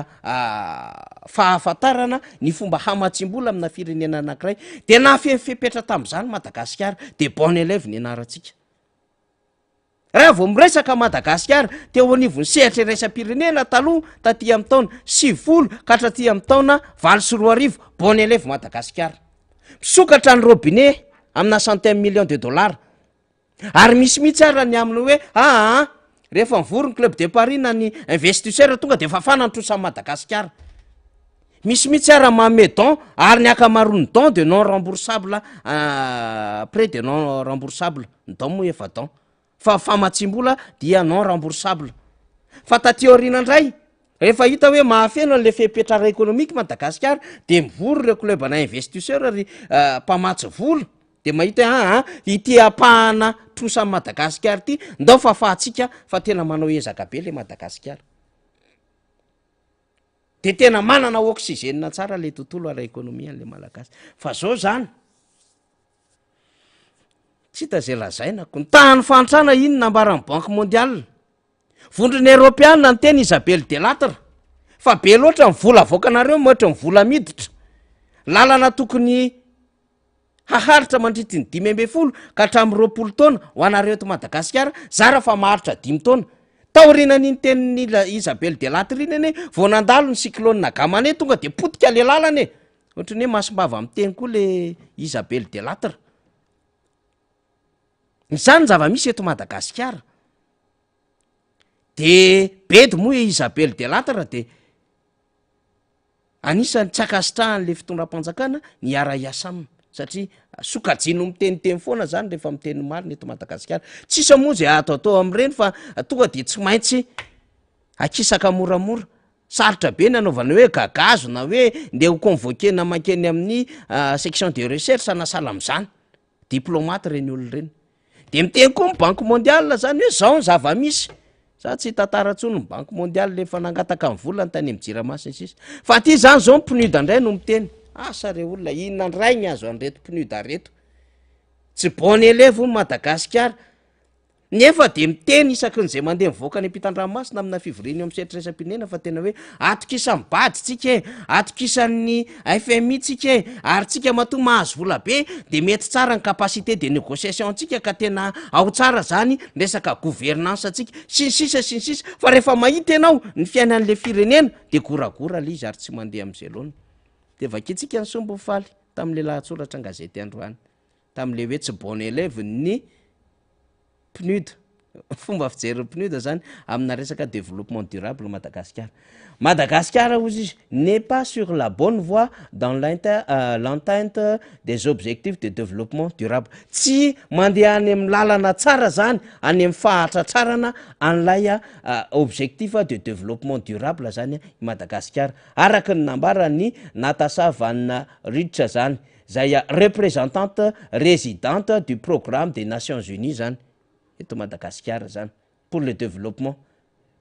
fahafantarana ny fomba hamatsim-bola amina firenena anankiray de na fefepetra tam'izany Madagasikara de bon élève ny anarantsika raha vao miresaka Madagasikara teo anivony sehatra iraisam-pirenena taloha taty amin'ny taona 70 ka hatraty amin'ny taona 24 bon élève Madagasikara misokatra ny robinet amina centaine million de dollars ary misy mihitsy ara ny aminy hoe rehefa mivory ny club de Paris na ny investisseur tonga de fafana ny trosa Madagasikara misy mihitsy ara mame don ary ny akamarony don de non remboursable près de non remboursable ny don moa efa don fa famatsim-bola dia non remboursable fa taty aoriana-ndray rehefa hita hoe mahafeno an'le fepetrara économique Madagasikara de mivory le club na investisseur ary mpamatsy vola de mahita ity apahana trosa Madagasikara ty ndao fafahatsika fa tena manao ezaka be le Madagasikara de tena manana oxygène tsara le tontolo ara-ekonomia an'le malagasy fa zao zany tsy hita zay lazainako ny tahany fantrana iny nambaran'ny banque mondiale vondrony européana ny teny Isabelle Delattre fa be loatra ny vola avoakanareo mohatra ny vola miditra lalana tokony haharitra mandrity ny 5 ka hatramin'ny 20 taona ho anareo to Madagasikara zara fa maharitra 5 taona taorinany ny teniny Isabelle Delattre iny eny vao nandalo ny cyclone Gamane tonga de potika le lalany ohatrany hoe masimbava miteny koa le Isabelle Delattre zany zava-misy eto Madagasikara de bedy moa Isabelle Delattre de anisany tsy akasitrahan'le fitondram-panjakana ny ara iasam satria sokajino miteniteny foana zany rehefa miteny marina eto Madagasikara tsisa moa zay ataotao am'ireny fa tonga de tsy maintsy akisaka moramora sarotra be ny anaovana hoe gagazo na hoe nde ho convoquena mankeny amin'ny section de recherche na sala am'izany diplomate reny olo reny de miteny koa ny banque mondiale zany hoe zao ny zava-misy za tsy tantarantsony ny banque mondiale lefa nangataka ny volany tany am'jiramasina sisa fa ty zany zao ny PNUD indray no miteny asa re olona inona ndray ny azo anreto PNUD reto tsy bon élève ny Madagasikara nefa de miteny isaky nyzay mandeha mivoaka ny ampitan-dranomasina amina fivoriana amin'ny setraisam-pinena fa tena hoe atokisa mibady tsika atokisan'ny FMI tsika ary tsika matoa mahazo vola be de mety tsara ny capacité de négociation tsika ka tena ao tsara zany resaka gouvernance tsika sy ny sisa fa rehefa mahita ianao ny fiainan'le firenena de goragora le izy ary tsy mandeha am'zay loana de vaketsika ny sombo faly tam'le lahatsoratra an-gazety androany tam'le hoe tsy bon élève ny PNUD fomba fijery pneu zany amina resaka développement durable Madagascar ozy izy n'est pas sur la bonne voie dans l'entente des objectifs de développement durable. Tsy mandeha any amin'ny lalana tsara zany, any amin'ny fahatratrarana an'lay objectif de développement durable zany Madagascar. Araka ny nambarany Natasha Van Ridge zany, zay représentante résidente du programme des Nations Unies zany eto Madagascar zany pour le développement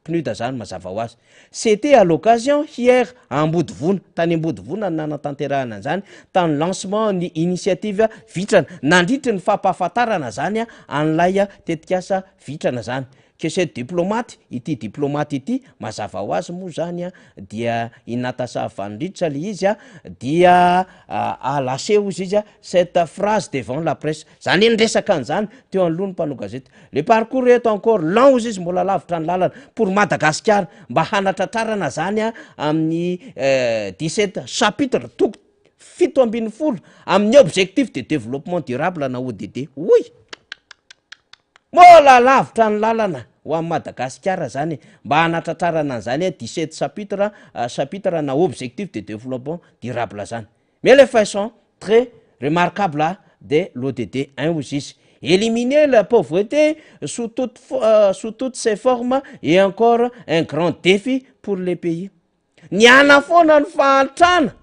PNUD zany mazava ho azy. C'était à l'occasion hier à Ambodivona, tany Ambodivona nanatanterahana zany tany lancement ny initiative vitrana nandritry ny fampahafantarana zany an'lay tetikasa vitrana zany. Que cette diplomate ity mazava ho azy moa zany dia i Natasha Van Ridge le izy dia a lâché ozy izy cette phrase devant la presse. Zany ndresaka an'zany teo anoloany mpanao gazety. Le parcours est encore long ozy izy mbola lavitra ny lalana pour Madagascar mba hanatratrarana zany amin'ny 17 chapitre toko 7 amin'ny objectif de développement durable na ODD. Oui, mbola lavitra ny lalana ho amin'ny Madagascar zany mba hanatratrarana an'zany 17 chapitre na objectif de développement durable zany. Mais les faits sont très remarquables de l'ODD 1 ozy izy. Éliminer la pauvreté sous toutes ses formes est encore un grand défi pour les pays. Niana foana ny fahantrana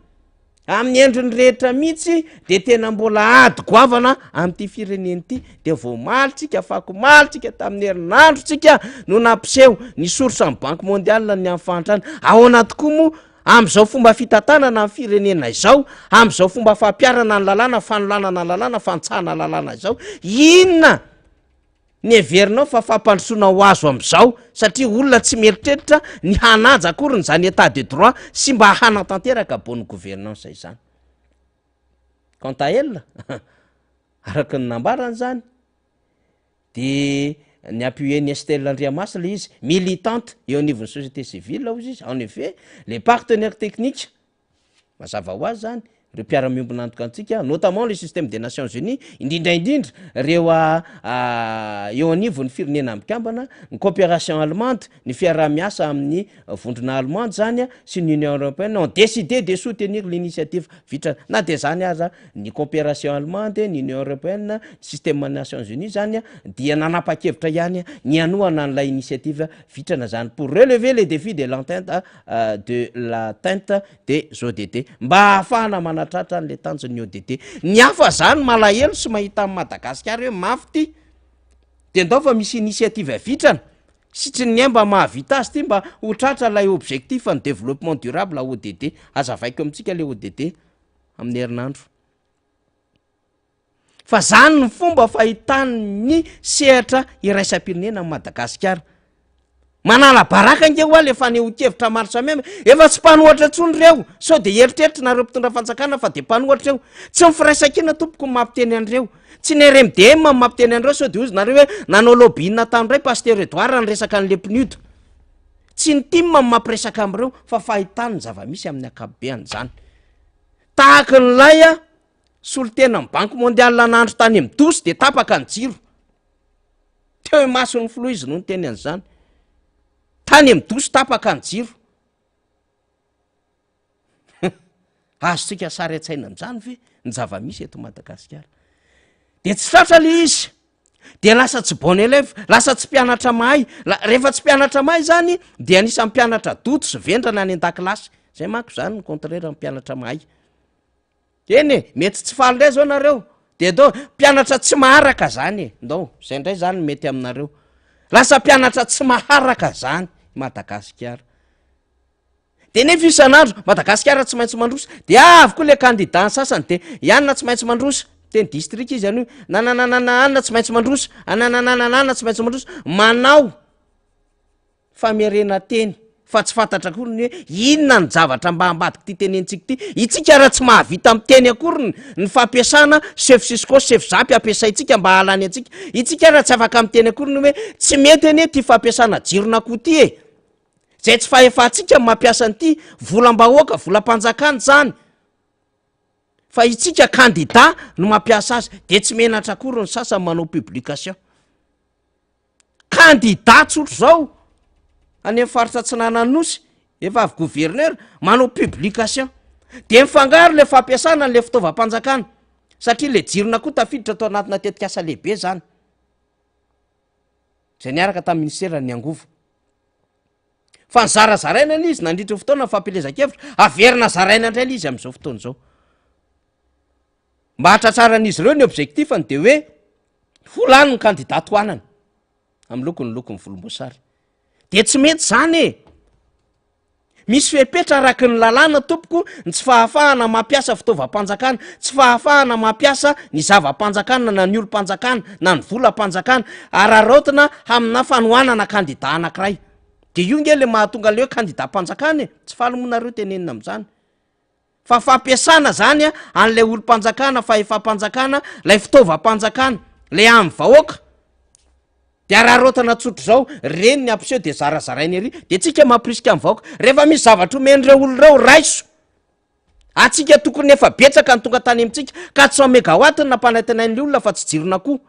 amin'ny endriny rehetra mihitsy de tena mbola ady goavana am'ty fireneny ty de vao malitsika afako malitsika tamin'ny herinandrotsika no nampiseho ny source amin'ny Banque mondiale ny amin'ny fahantrana. Ahoana tokoa moa am'izao fomba fitantanana amin'ny firenena izao, am'izao fomba fampiarana ny lalàna, fanolanana ny lalàna, fantsahana lalàna izao, inona ny heverinao fa fampandrosoana ho azo am'izao satria olona tsy mieritreritra ny hanaja akory zany état de droit sy mba hanatanteraka bonne gouvernance izany. Quant à elle, araka ny nambarany zany de ny appuyé Estelle Andriamasina le izy, militante eo anivon'ny société civile ozy izy. En effet, les partenaires techniques mazava ho azy zany reo mpiara-miombona antoka antsika, notamment le système des Nations Unies, indrindra reo eo anivon'ny firenena mikambana, ny coopération allemande, ny fiaraha-miasa amin'ny vondrona allemande zany sy ny Union européenne ont décidé de soutenir l'initiative vitrana. Na de zany aza ny coopération allemande, ny Union européenne, système des Nations Unies zany dia nanapa-kevitra ihany ny anoana an'la initiative vitrana zany pour relever les défis de l'atteinte des ODD, mba ahafahana manatratra an'le tanjon'ny ODD. Ny hafa zany malahelo sy mahita amin'ny Madagascar hoe mafy ty de ndao fa misy initiative vitrana sy tsy ny mba mahavita azy ty mba ho tratra lay objectif ny développement durable ODD. Azavaiko amintsika le ODD amin'ny herinandro fa zany ny fomba fahitan'ny sehatra iraisam-pirenena amin'ny Madagascar. Manala baraka ngeo le faneho-kevitra maro samihafa, efa tsy mpanohatra tsony reo, sao de eritreritra nareo mpitondra fanjakana fa de mpanohatra reo, tsy mifiraisakina tompoko ny mampiteny andreo, tsy ny RMDM ny mampiteny andreo, sao de ozy nareo hoe nanao lobbyina tandray Pasteur Edouard ny resaka an'le PNUD. Tsy ny tim ny mampiresaka am'reo fa fahitany zava-misy amin'ny akapobeany zany. Tahaka ny lay solitena amin'ny Banque mondiale nandro tany amin'ny Tosy de tapaka ny jiro. Teo mason'ny flo izy no ny teny an'izany. Tany amin'ny Tosy tapaka ny jiro. Azotsika sary an-tsaina amin'izany ve ny zava-misy eto Madagasikara. De tsy tratra le izy. De lasa tsy bon élève, lasa tsy mpianatra mahay. Rehefa tsy mpianatra mahay zany de anisan'ny mpianatra doto sy vendrana any an-dakilasy. Zay manko zany ny contraire amin'ny mpianatra mahay. Eny mety tsy faly ndray zao nareo. De ndao mpianatra tsy maharaka zany ndao, zay ndray zany mety aminareo. Lasa mpianatra tsy maharaka zany Madagasikara. De nefa isan'andro Madagasikara tsy maintsy mandrosa, de avokoa le candidat sasany de ianona tsy maintsy mandrosa. Teny district izy anio, nananana tsy maintsy mandrosa, anananana tsy maintsy mandrosa, manao famerena teny fa tsy fantatra akory ny hoe inona ny zavatra mba ambadiky ty tenentsika ty. Itsika raha tsy mahavita miteny akory ny fampiasana chef Cisco, chef Zapy ampiasaitsika mba halany atsika. Itsika raha tsy afaka miteny akory ny hoe tsy mety anie ty fampiasana jirona koa ty e. Zay tsy fahefatsika mampiasa an'ity volam-bahoaka, volam-panjakana zany. Fa itsika candidat no mampiasa azy de tsy menatra akory ny sasany manao publication. kandida tsotro zao any amin'ny faritra tsinana nosy efa avy gouverneur manao publication de mifangaro le fampiasana n'le fitaovam-panjakana satria le jirona koa tafiditra atao anatina tetikasa lehibe zany zay niaraka tamin'ny ministera ny angovo fa ny zarazaraina ny izy nandritra fotoana fampilezakevitra averina zaraina indray le izy am'izao fotoana zao mba hatratraran'izy ireo ny objectifany de hoe folany ny kandidato anany amin'ny lokony volomboasary de tsy mety zany e misy fepetra araky ny lalàna tompoko ny tsy fahafahana mampiasa fitaovam-panjakana tsy fahafahana mampiasa ny zava-panjakana na ny olo-panjakana na ny volam-panjakana araraotina amina fanohanana kandida anankiray de io nge le mahatonga le hoe kandida-panjakana e tsy fahalomonareo tenenina am'izany fa fampiasana zany a an'lay olo-panjakana fa efa-panjakana lay fitaovam-panjakana le amin'ny vahoaka de araharotana tsotro zao reny ny ampiseho de zarazarainy ary de tsika mampirisika amin'ny vahoaka rehefa misy zavatra omen'ireo oloreo raiso atsika tokony efa betsaka ny tonga tany amitsika ka tsy megawatiny nampanatinain'le olona fa tsy jirona koa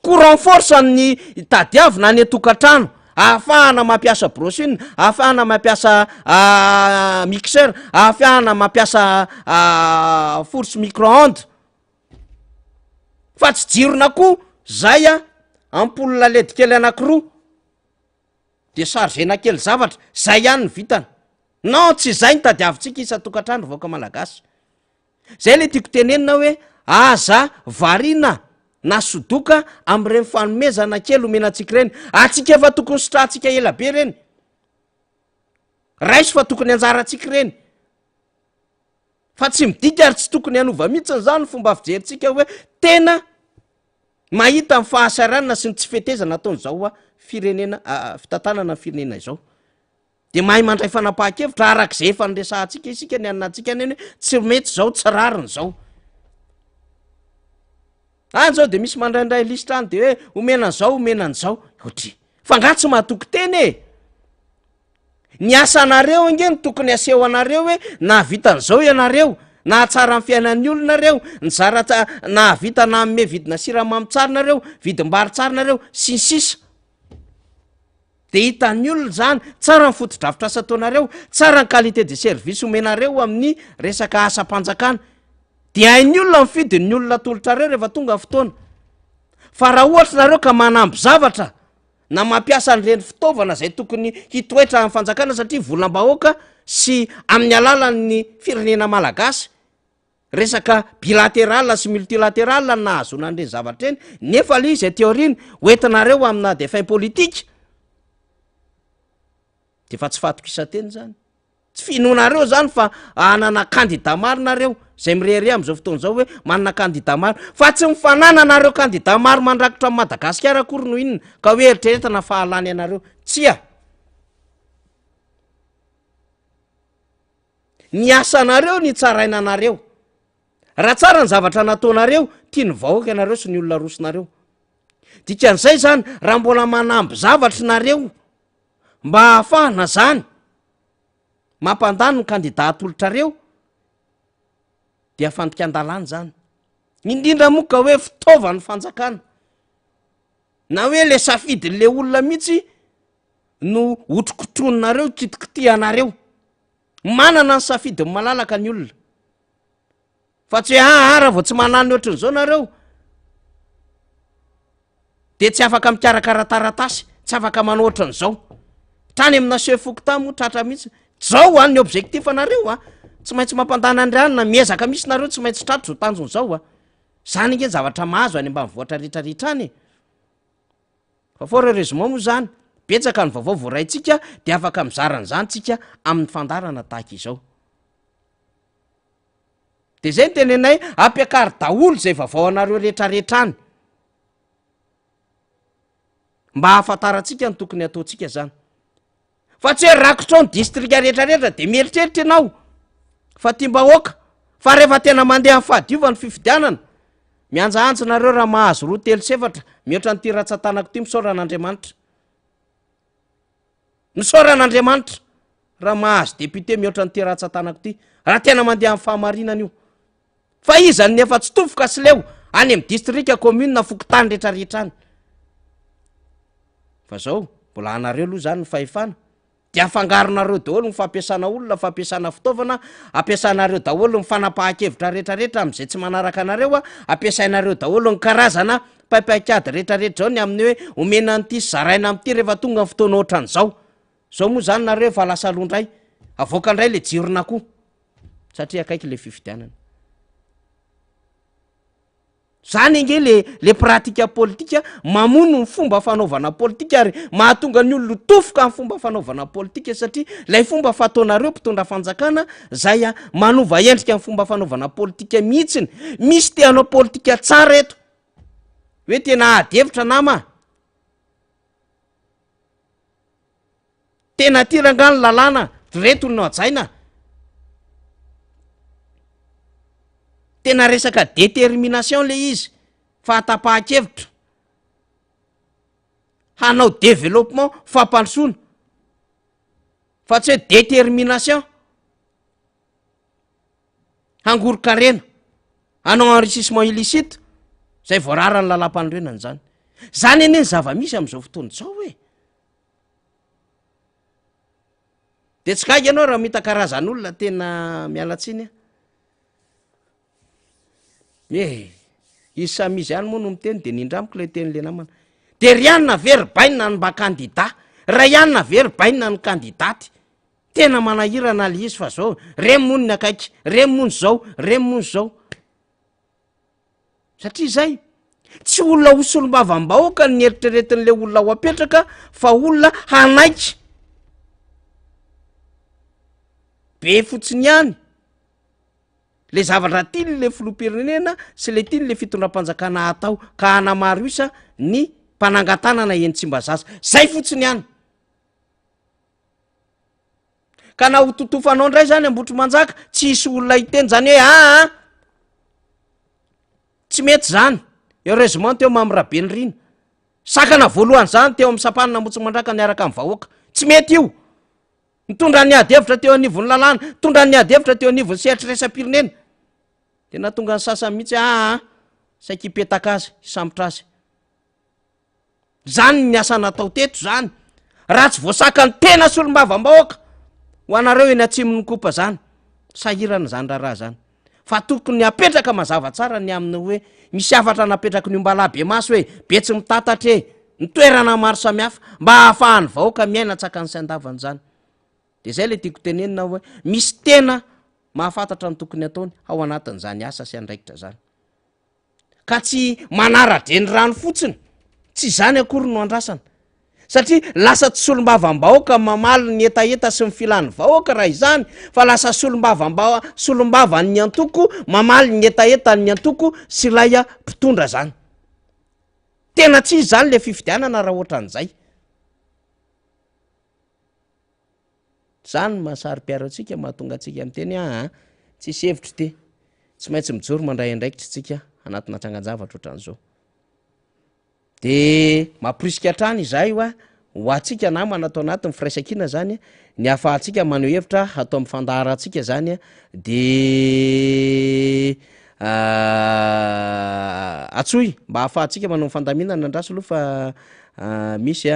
courant force ny tadiavina any atokantrano ahafahana mampiasa brochine ahafahana mampiasa mixeur ahafahana mampiasa force micro-onde fa tsy jirona koa zay a ampola ledy kely anakiroa de chargena kely zavatra zay ihany ny vitana non tsy zay ny tadiavitsika isa-tokantrano vaoaka malagasy zay le tiako tenenina hoe aza varina na sodoka am'ireny fanomezana kely omenantsika reny atsika efa tokony sotrahantsika ela be reny raiso fa tokony anjaratsika reny fa tsy midika ary tsy tokony hanova mihitsiny zany fomba fijeritsika hoe tena mahita ny fahasaranana sy ny tsy fetezana ataony zao a firenena fitantanana ny firenena izao de mahay mandray fanapaha-kevitra arak'izay efa nyresahantsika isika ny aninatsika ny eny hoe tsy mety zao tsy rariny zao any zao de misy mandraindray listra any de hoe omenan'zao omenan'zao otry fa nga tsy mahatoky teny e ny asanareo nge ny tokony aseho anareo hoe nahavitan'zao ianareo na tsara ny fiainan'ny olonareo ny zarata nahavitana ame vidina siramamitsarynareo vidim-baritsarinareo sy ny sisa de hitan'ny olona zany tsara ny foto-dravitra asa taonareo tsara ny qualité de service omenareo amin'ny resaka asa-panjakana de hain'ny olona mifidin'ny olona tolotrareo rehefa tonga fotoana fa raha ohatra nareo ka manamby zavatra na mampiasa an'ireny fitaovana zay tokony hitoetra amin'ny fanjakana satria volam-bahoaka sy amin'ny alalan'ny firenena malagasy resaka bilateral sy multilateral na azona an'ireny zavatra eny nefa le izy teoriny hoentinareo amina defin politika de fa tsy fatoko isa-teny zany tsy finonareo zany fa anana kandida maronareo zay mirery am'izao fotoana zao hoe manana kandida maro fa tsy mifanananareo kandida maro mandrakotra amin'ny madagasikara akory no inona ka hoe eritreretana fahalany anareo tsia ny asanareo ny tsarainanareo raha tsara ny zavatra nataonareo tia ny vahoaka ianareo sy ny olona rosonareo dikan'izay zany raha mbola manamby zavatra nareo mba hahafahana zany mampandany ny kandida atolotrareo de afandikan-dalàny zany indrindra moa ka hoe fitaovany fanjakana na hoe le safidin'le olona mihitsy no otrokotrononareo kitikitianareo manana ny safidiny malalaka ny olona fa tsy hoe raha vao tsy manany ohatrin'izao nareo de tsy afaka mikarakara taratasy tsy afaka manao ohatran'izao trany amina sefoko tamo tratra mihitsy zao any objectif anareo a tsy maintsy mampandana andriany na miezaka misy nareo tsy maintsy tratra zo tanjon'zao a zany nge zavatra mahazo any mba mivoatra rehetrarehetra any fa fo reo rezoma moa zany betsaka ny vaovao voaraitsika de afaka mizaran'zany tsika amin'ny fandarana tahaka izao de zay ny tenenay ampiakary daolo zay vaovao anareo rehetrarehetra any mba hahafantaratsika ny tokony ataotsika zany fa tsy hoe rakotra ny distrika rehetrarehetra de mieritreritra ianao fa tia mbahoaka fa rehefa tena mandeha ny fahadiovany fifidianana mianjahanjynareo raha mahazo roa telo sefatra mihoatra nyty ratsatanako ty misoran'andriamanitra misoran'andriamanitra raha mahazo deputé mihoatra nyty ratsatanako ty raha tena mandeha ny fahamarinana io fa izany efa tsy tofoka sy leo any amin'ny distrika commune na fokotany rehetrarehetrany fa zao mbola anareo aloha zany ny fahefana de afangaronareo daholo ny fampiasana olona fampiasana fitaovana ampiasanareo daholo ny fanapahan-kevitra rehetrarehetra am'izay tsy manaraka anareo a ampiasainareo daholo ny karazana paipaikady rehetrarehetra zao ny amin'ny hoe omena nyity zaraina am'ty rehefa tonga ny fotoana ohatran'zao zao moa zany nareo efa lasa alohandray avoaka indray le jirona koa satria akaiky le fifidianana zany inge le pratika politika mamono ny fomba fanaovana politika ary mahatonga ny olona tofoka ny fomba fanaovana politika satria lay fomba fataonareo mpitondra fanjakana zay a manova endrika ny fomba fanaovana politika mihitsiny misy te hanao politika tsara eto hoe tena adevitra nama tena tirangany lalàna reto no ajaina tena resaka détermination le izy fahatapahan-kevitra hanao développement fampandrosoana fa tsy hoe détermination hangorokarena hanao enrichissement illicite zay voarara ny lalam-pandroenany zany zany eny ny zava-misy am'izao fotoana zao hoe de tsy gaga ianao raha mita karazan'olona tena mialatsiny izy samizy any moa no miteny de nindramiko le tenyle namana de ry anina veribaina ny mba kandida raha ianina veribaina ny kandidaty tena manahirana le izy fa zao remoniny akaiky remony zao remony zao satria zay tsy olona hosolombavambahoaka ny eritreretin'le olona ho apetraka fa olona hanaiky be fotsiny ihany le zavatra tiny le filoam-pirenena sy le tiny le fitondram-panjakana atao ka hanamaro isa ny mpanangatanana eny Tsimbazaza zay fotsiny ihany ka na ho totofanao indray zany ambotro manjaka tsy hisy olona hiteny zany hoe tsy mety zany heureusement teo mamyrabeny rina sakana voalohany zany teo amin'ny sampanina motsi mandraka niaraka amin'ny vahoaka tsy mety io mitondra ny adevitra teo anivon'ny lalàna mitondra ny adevitra teo anivon'ny sehatriraisam-pirenena tena tonga ny sasany mihitsy saiky ipetaka azy sambotra azy zany ny asa natao teto zany raha tsy voasaka ny tena solom-bavam-bahoaka ho anareo eny atsimon'ny kopa zany sahirana zany raha zany fa tokony apetraka mazava tsara ny amin'ny hoe misy afatra napetraka ny ombala be maso hoe be tsy mitatatre ny toerana maro samihafa mba hahafahan'ny vahoaka miaina tsaka ny sy-andavany zany de zay le tiako tenenina hoe misy tena mahafantatra ny tokony ataony ao anatin'zany asa sy andraikitra zany ka tsy manara-dreny rano fotsiny tsy zany akory no andrasana satria lasa tsy solombavam-bahoaka mamaly ny etaeta sy ny filan'ny vahoaka raha izany fa lasa solombavan'ny antoko mamaly ny etaeta ny antoko sy lay mpitondra zany tena tsy izy zany le fifidianana raha ohatran'izay zany mahasary mpiaro atsika mahatonga atsika am'teny tsisy hevitry te tsy maintsy mijoro mandray andraikitra tsika anatina trangan-javatra ohatran'izao de mampirisika atrany izahay ho atsika namana atao anatin'ny firaisankina zany ny afahantsika maneho hevitra atao amin'ny fandaharatsika zany de atsoy mba ahafahantsika manao fandaminana andraso aloha fa misy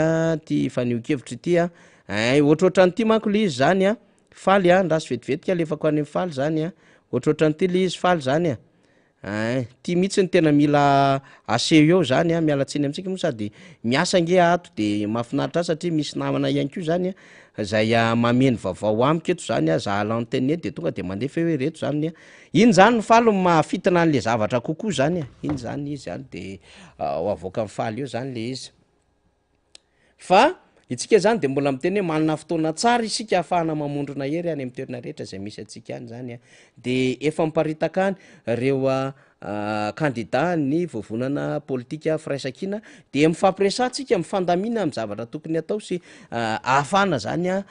ty fanio-kevitra ity ohatrohatran'ity manko le izy zany faly andraso vetivetika alefako any amin'ny faly zany ohatrohatran'ity le izy faly zany ty mihitsy ny tena mila aseho eo zany mialatsiny amitsika moa sady miasa nge ato de mahafinaritra satria misy namana ihany ko zany zay mameny vaovao amiko eto zany za lantenne de tonga de mandefa hoe reto zany iny zany ny faly mahafitina an'le zavatra kokoa zany iny zany izy zany de ho avoaka amin'ny faly eo zany le izy fa itsika zany de mbola miteny hoe manana fotoana tsara isika ahafahana mamondrona hery any amin'ny toerana rehetra zay misy atsika any zany de efa miparitaka any reo kandida ny voavonana politika firaisankina de mifampiresantsika mifandamina amin'ny zavatra tokony atao sy ahafahana zany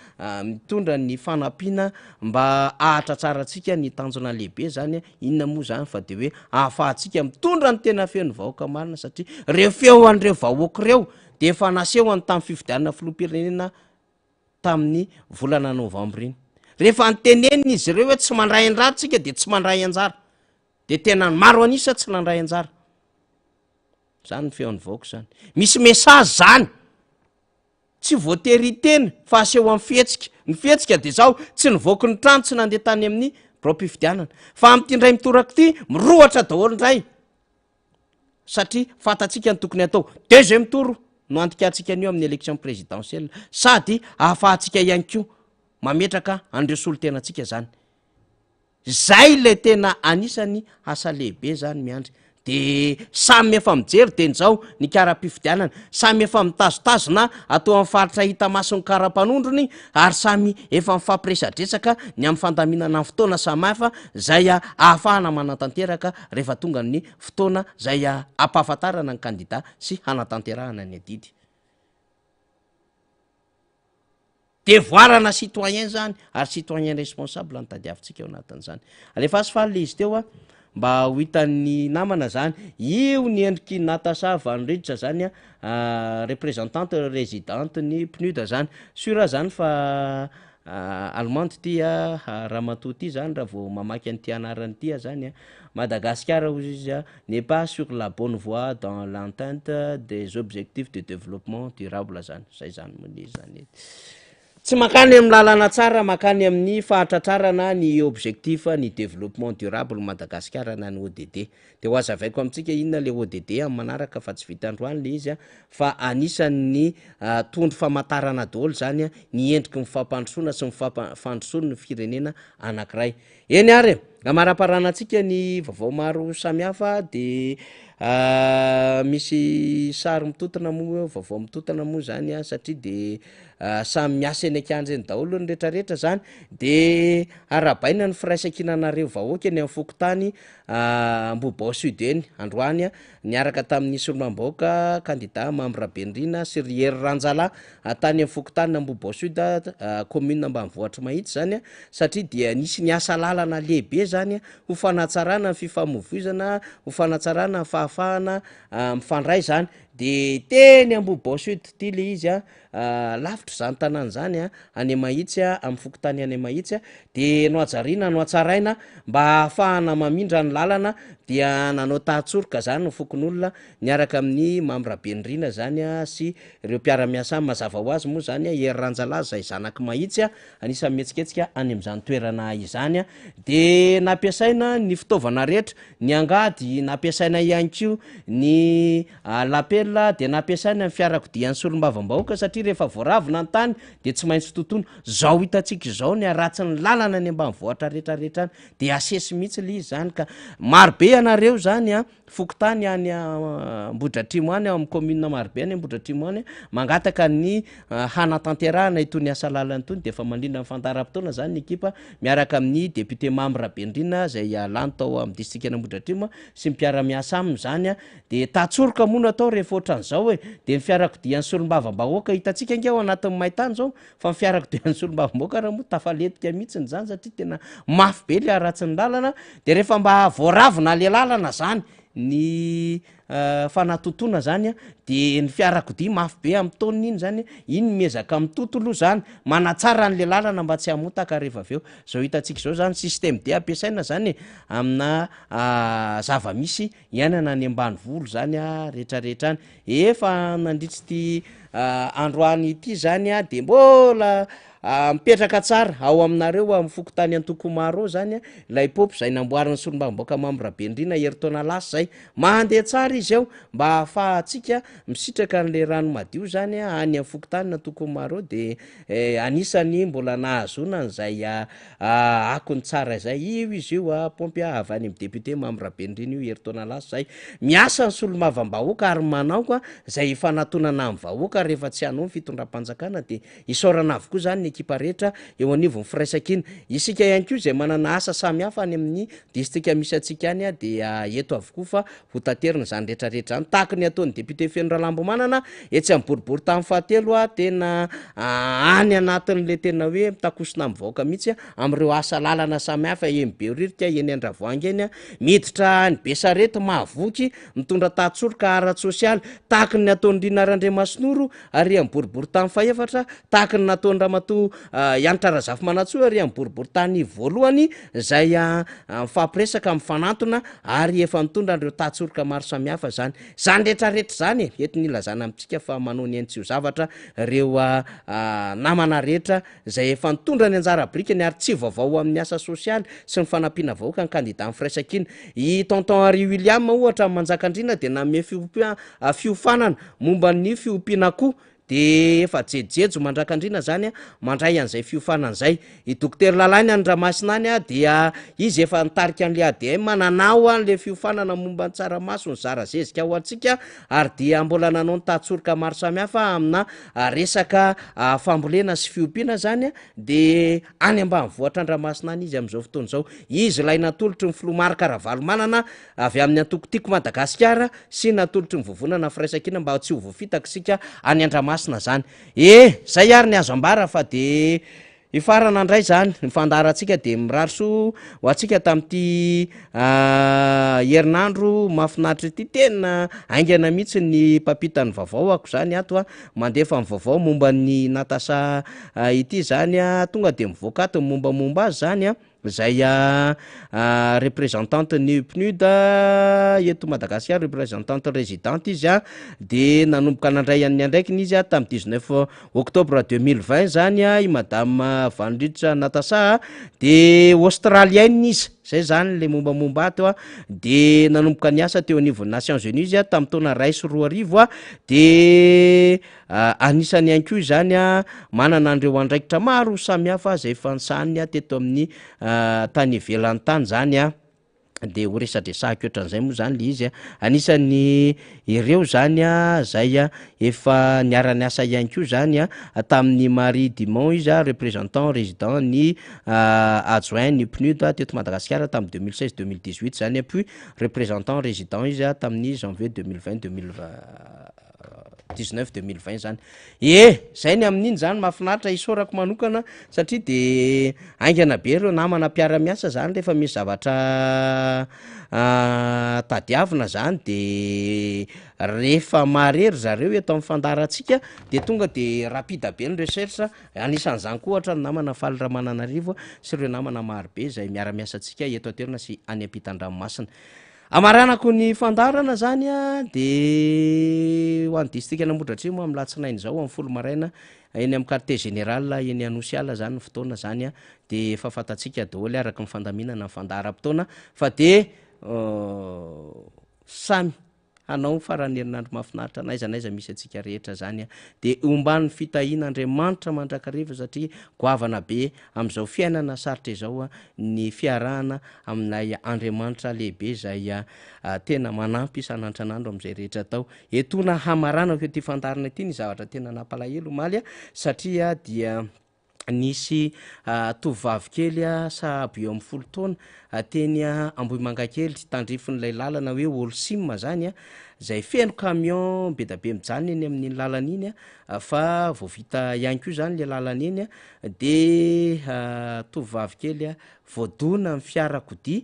mitondra ny fanampiana mba ahatra tsara atsika ny tanjona lehibe zany inona moa zany fa de hoe ahafahantsika mitondra ny tena feon'ny vahoaka marina satria reo feo an'reo vahoaka reo de efa nasehoany tamin'ny fifidianana filoam-pirenena tamin'ny volana novambra iny rehefa nyteneniny izy ireo hoe tsy mandray anjara tsika de tsy mandray anjara de tena maro anisa tsy nandray anjara zany ny feon'ny vaoaka zany misy message zany tsy voatery tena fa aseho amin'ny fihetsika ny fihetsika de zao tsy nivoaky ny trano tsy nandeha tany amin'ny brom-pifidianana fa am'ty ndray mitoraky ty mirohatra daholo indray satria fatatsika ny tokony atao deuxième tour no andikatsika an'io amin'ny élection présidentielle sady ahafahantsika ihany ko mametraka andreo solo tena atsika zany zay le tena anisany asa lehibe zany miandry de samy efa mijery teny zao ny kara-pifidianana samy efa mitazotazona atao amin'ny faritra hita masony kara-panondrony ary samy efa mifampiresadresaka ny amin'ny fandaminana ny fotoana samahafa zay ahafahana manatanteraka rehefa tonga ny fotoana zay ampahafantarana ny kandida sy hanatanterahana ny adidy devoirana citoyen zany ary citoyen responsable nytadiavintsika eo anatin'zany alefa asy faly le izy teo a mba ho hitan'ny namana zany io ny endriky natasa vanriditra zany a représentante résidente ny pnuda zany sura zany fa allemande ty a ramatoa ty zany raha vao mamaky an'ty anarany ty a zany a Madagascar ozy izy a n'est pas sur la bonne voie dans l'atteinte des objectifs de développement durable zany zay zany monizy zany tsy makany amin'ny lalana tsara makany amin'ny fahatratrarana ny objectif ny développement durable Madagascar na ny ODD de ho azavaiko amintsika inona le ODD amin'ny manaraka fa tsy vitandroany le izy a fa anisan'ny tondro famantarana daholo zany a ny endriky mifampandrosoana sy mifapandrosoana ny firenena anankiray eny ary amaraparanantsika ny vaovao maro samihafa de misy sary mitotona moa vaovao mitotona moa zany a satria de samy miasa eny akanjy eny daholo ny rehetrarehetra zany de arabaina ny firaisankinanareo vahoaka eny amin'ny fokotany Mbobao sud eny androany a niaraka tamin'ny solomambaoaka kandida Mambrabendrina sy Riery Ranjala tany amin'ny fokotany Mbobao sud commune ambanivohitra mahitsy zany a satria dia nisy ny asa lalana lehibe zany a ho fanatsarana ny fifamovoizana ho fanatsarana ny fahafahana mifandray zany de teny Mbobao sud ty le izy a lavitra zany tanàna zany a any mahitsy a amin'ny fokotany any mahitsy a de noajariana no atsaraina mba ahafahana mamindra ny lalana dia nanao tahatsoroka zany no fokon'olona niaraka amin'ny Mambrabendrina zany a sy ireo mpiara-miasa mazava ho azy moa zany a Hery Ranjala zay zanaky mahitsy a anisan'ny mihetsiketsika any amin'izany toerana izany a de nampiasaina ny fitaovana rehetra ny angady nampiasaina ihany ko ny lapela de nampiasaina ny fiarakodian'ny solombavam-bahoaka satria rehefa voaravina ny tany de tsy maintsy totono zao hitatsika zao ny aratsy ny lalana ny ambanivohitra rehetrarehetra any de asesy mihitsy le izy zany ka marobe anareo zany a fokotany any Ambohidratrimo any amin'ny commune marobe any Ambohidratrimo any mangataka ny hanatanterahana itony asa lalana itony de efa mandrindra ny fandaram-potoana zany ny ekipa miaraka amin'ny député Mambrabendrina zay lany tao amin'ny district ny Ambohidratrimo sy mpiara-miasa aminy zany a de tatsoroka moa natao rehefa ohatran'izao e de ny fiarakodian'ny solombavam-bahoaka hitatsika angeo anatin'ny maintany zao fa ny fiarakodian'ny solombavam-bahoaka raha moa tafaletika mihitsy zany satria tena mafy be le aratsy ny lalana de rehefa mba voaravina le lalana zany ny fanatotona zany a de ny fiarakodia mafy be amin'ny taonina iny zany iny miezaka amin'ny tontolo zany manatsara n'le lalana mba tsy hamotaka rehefa aveo zao hitatsika zao zany système de ampiasaina zany amina zava-misy iainana ny ambany volo zany a rehetrarehetra any efa nandritsy ty androany ity zany a de mbola mipetraka tsara ao aminareo amin'ny fokotany Antokomaro zany lay popy zay namboariny solombavam-bahoaka Mambrabendrina heritaona lasa zay mandeha tsara izy eo mba ahafahantsika misitraka n'le rano madio zany any amin'ny fokotany Antokomaro de anisany mbola nahazona n'zay akony tsara zay io izy io pompy avy any amin'ny député Mambrabendrina io heritaona lasa zay miasa ny solombavam-bahoaka ary manao koa zay fanatonana amin'ny vahoaka rehefa tsy hanao ny fitondram-panjakana de isaorana avokoa zany ekipa rehetra eo anivon'ny firaisankina isika ihany koa zay manana asa samihafa any amin'ny distrika misy atsika any a de eto avokoa fa ho taterina zany rehetrarehetra any tahaka ny ataon'ny député Fenolalambomanana etsy amin'ny boribory tamin'ny fahatelo a tena any anatin'le tena hoe mitakosona amin'ny vahoaka mihitsy amin'ireo asa lalana samihafa eny Beoririka eny Andravoahangy eny miditra ny Besarety Mahavoky mitondra tahatsoroka ara sosialy tahaka ny ataon'ny Rina Randriamasinoro ary amin'ny boribory tamin'ny faefatra tahaka ny nataon'ny Ramatoa teto ianitra razafy manatsoa ary amin'ny boriboritany voalohany zay mifampiresaka mifanantona ary efa mitondra an'ireo tatsoroka maro samihafa zany rehetrarehetra zany entiny ilazana amintsika fa manao ny aintsio zavatra reo namana rehetra zay efa nitondra ny anjara brikany ary tsy vaovao amin'ny asa sosialy sy ny fanampiana vahoaka ny kandida amin'ny firaisakina i tonton Henri William ohatra manjakandrina de nanome fiofanana momba ny fiompiana koa de efa jejejo mandrakandrina zany mandray an'izay fiofanan'zay i dokter Lalany Andramasina any dia izy efa nitarika an'le ADM nanao an'le fiofanana momba ny tsaramaso ny zara zezika ho antsika ary dia mbola nanao ny tatsoroka maro samihafa amina resaka fambolena sy fiompiana zany de any ambanivohitra Andramasina any izy am'izao fotoana zao izy lay natolotry ny Filomarika Ravalomanana avy amin'ny antokotiko Madagasikara sy natolotry ny vovonana firaisakina mba tsy ho voafitaka sika any Andramasina zany zay ary ny azo ambara fa de ifarana andray zany ny fandarantsika de mirarso ho antsika tamin'ity herinandro mahafinaritra ity tena aingana mihitsy ny mpampitany vaovao ako zany ato mandefa ny vaovao momba ny Natasa ity zany tonga de mivoaka ato mombamomba azy zany zay représentante ny PNUD eto Madagasikara représentante résidente izy de nanomboka nandray an'ny andraikiny izy tamin'ny 19 octobre 2020 zany i madame Vanritra Natasa de australienne izy zay zany le mombamomba ato de nanomboka ny asa teo anivon'ny Nations Unies izy tamin'ny taona 2010 de anisany anko zany manana an'ireo andraikitra maro samihafa zay fansany teto amin'ny tany ivelany tany zany de ho resadresahako ohatran'izay moa zany le izy anisany ireo zany zay efa niara-ny asa ihany ko zany tamin'ny Marie Dumont izy représentant résident ny adjoint ny PNUD teto Madagasikara tamin'ny 2016-2018 zany puis représentant résident izy tamin'ny janvier 2020 zany zay ny amin'iny zany mahafinaritra isorako manokana satria de aingana be reo namana mpiara-miasa zany rehefa misy zavatra tadiavina zany de rehefa marery zareo eto amin'ny fandarantsika de tonga de rapida be ny recherche anisan'izany koa ohatra ny namana Faly Ramananarivo sy ireo namana marobe zay miara-miasa antsika eto an-toerana sy any ampitan-dranomasina amaranako ny fandarana zany de ho an'ny district Anambohidratrimo amin'ny latsinainy zao amin'ny folo maraina eny amin'ny quartier général eny Anosiala zany ny fotoana zany de efa fantatsika daholo araka ny fandaminana ny fandaram-potoana fa de samy hanao farany herinandro mahafinaritra naiza misy atsika rehetra zany de omban'ny fitahina Andriamanitra mandrakariva satria goavana be am'izao fiainana sarotra izao ny fiarahana aminay Andriamanitra lehibe zay tena manampy isan'andro am'izay rehetra atao etona hamarana ko ty fandarina ity ny zavatra tena nampalahelo maly satria dia nisy tovavy kely sahabo eo amin'ny 10 taona teny Ambohimangakely tandrifon'ilay lalana hoe Olsim zany zay feno camion be da be mijanona eny amin'iny lalana iny fa voavita ihany koa zany le lalana iny de tovavy kely voadona amin'ny fiarakodia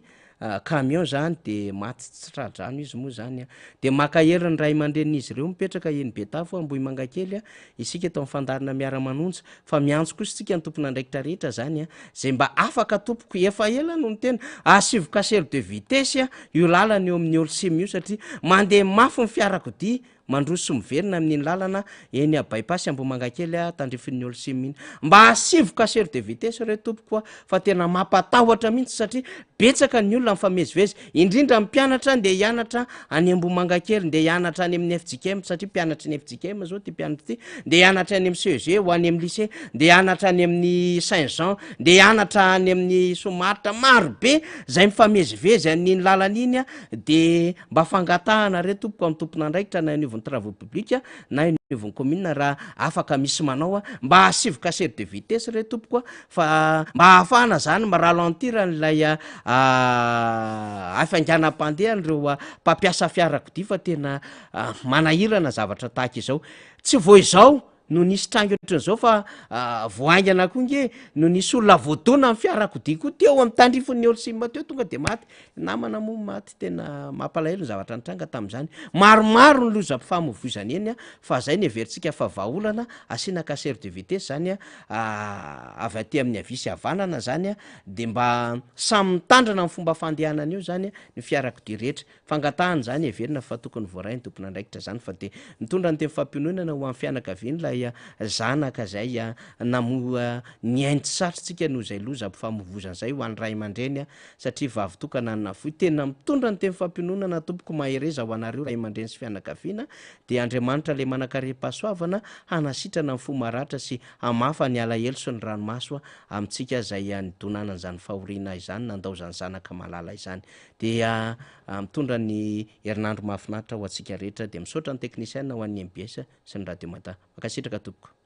camion zany de maty tsy tradrano izy moa zany de makaheriny ray aman-drenin'izy ireo mipetraka eny Betafo Ambohimangakely isika eto amin'ny fandarina miara-manonja fa miantso kosa tsika ny tompon'andraikitra rehetra zany zay mba afaka tompoko efa ela no ny tena asivoka selo de vitesse io lalana eo amin'ny Olsim io satria mandeha mafy ny fiarakodia mandroso miverina amin'iny lalana eny bypass Ambohimangakely tandrifin'ny Olsim iny mba asivoka selo de vitesse reo tompoko fa tena mampatahotra mihitsy satria betsaka ny olona mifamezivezy indrindra ny mpianatra nde hianatra any Ambohimangakely nde hianatra any amin'ny FJKM satria mpianatra ny FJKM zao ty mpianatra ty nde hianatra any amin'ny CEG ho any amin'ny lycée nde hianatra any amin'ny Saint-Jean nde hianatra any amin'ny Somaritra marobe zay mifamezivezy an'iny lalana iny de mba fangatahana re tompoko amin'ny tompon'andraikitra na anivon'ny travaux publics na anivon'ny commune raha afaka misy manao mba asivoka selo de vitesse re tompoko fa mba ahafahana zany maralentir an'ilay afanganam-pandeha an'ireo mpampiasa fiarakodia fa tena manahirana zavatra tahaka izao tsy voa izao no nisy trangy ohatran'izao fa voaingana koa nge no nisy olona voatona amin'ny fiarakodia koa teo amin'ny tandrifon'ny olosima teo tonga de maty namana moa maty tena mampalahelo ny zavatra nitranga tam'zany maromaro ny lozam-pifamovoizany eny a fa zay ny everitsika fa vaolana asiana caser de vitesse zany a avy aty amin'ny avisy havanana zany a de mba samy mitandrana amin'ny fomba fandehanana io zany a ny fiarakodia rehetra fangatahany zany everina fa tokony voaray ny tompona andraikitra zany fa de mitondra ny teny fampinoinana ho amin'ny fianakaviany lay zanaka zay a namoa ny ainty satrotsika noho zay lozam-pifamovozana zay ho an'ny ray aman-dreny a satria vavitokana na foy tena mitondra ny teny fampinoinana tompoko mahereza ho anareo ray aman-dreny sy fianakaviana de andriamanitra le manakare-pahasoavana hanasitrana ny fo maratra sy hamafa ny alahelo sy ny ranomaso a amintsika zay nidonana n'zany fahoriana izany nandao zany zanaka malala izany dia mitondra ny herinandro mahafinaritra ho antsika rehetra de misaotra ny teknisiana ho an'ny mbs sy ny radio mata makasitraka tompoko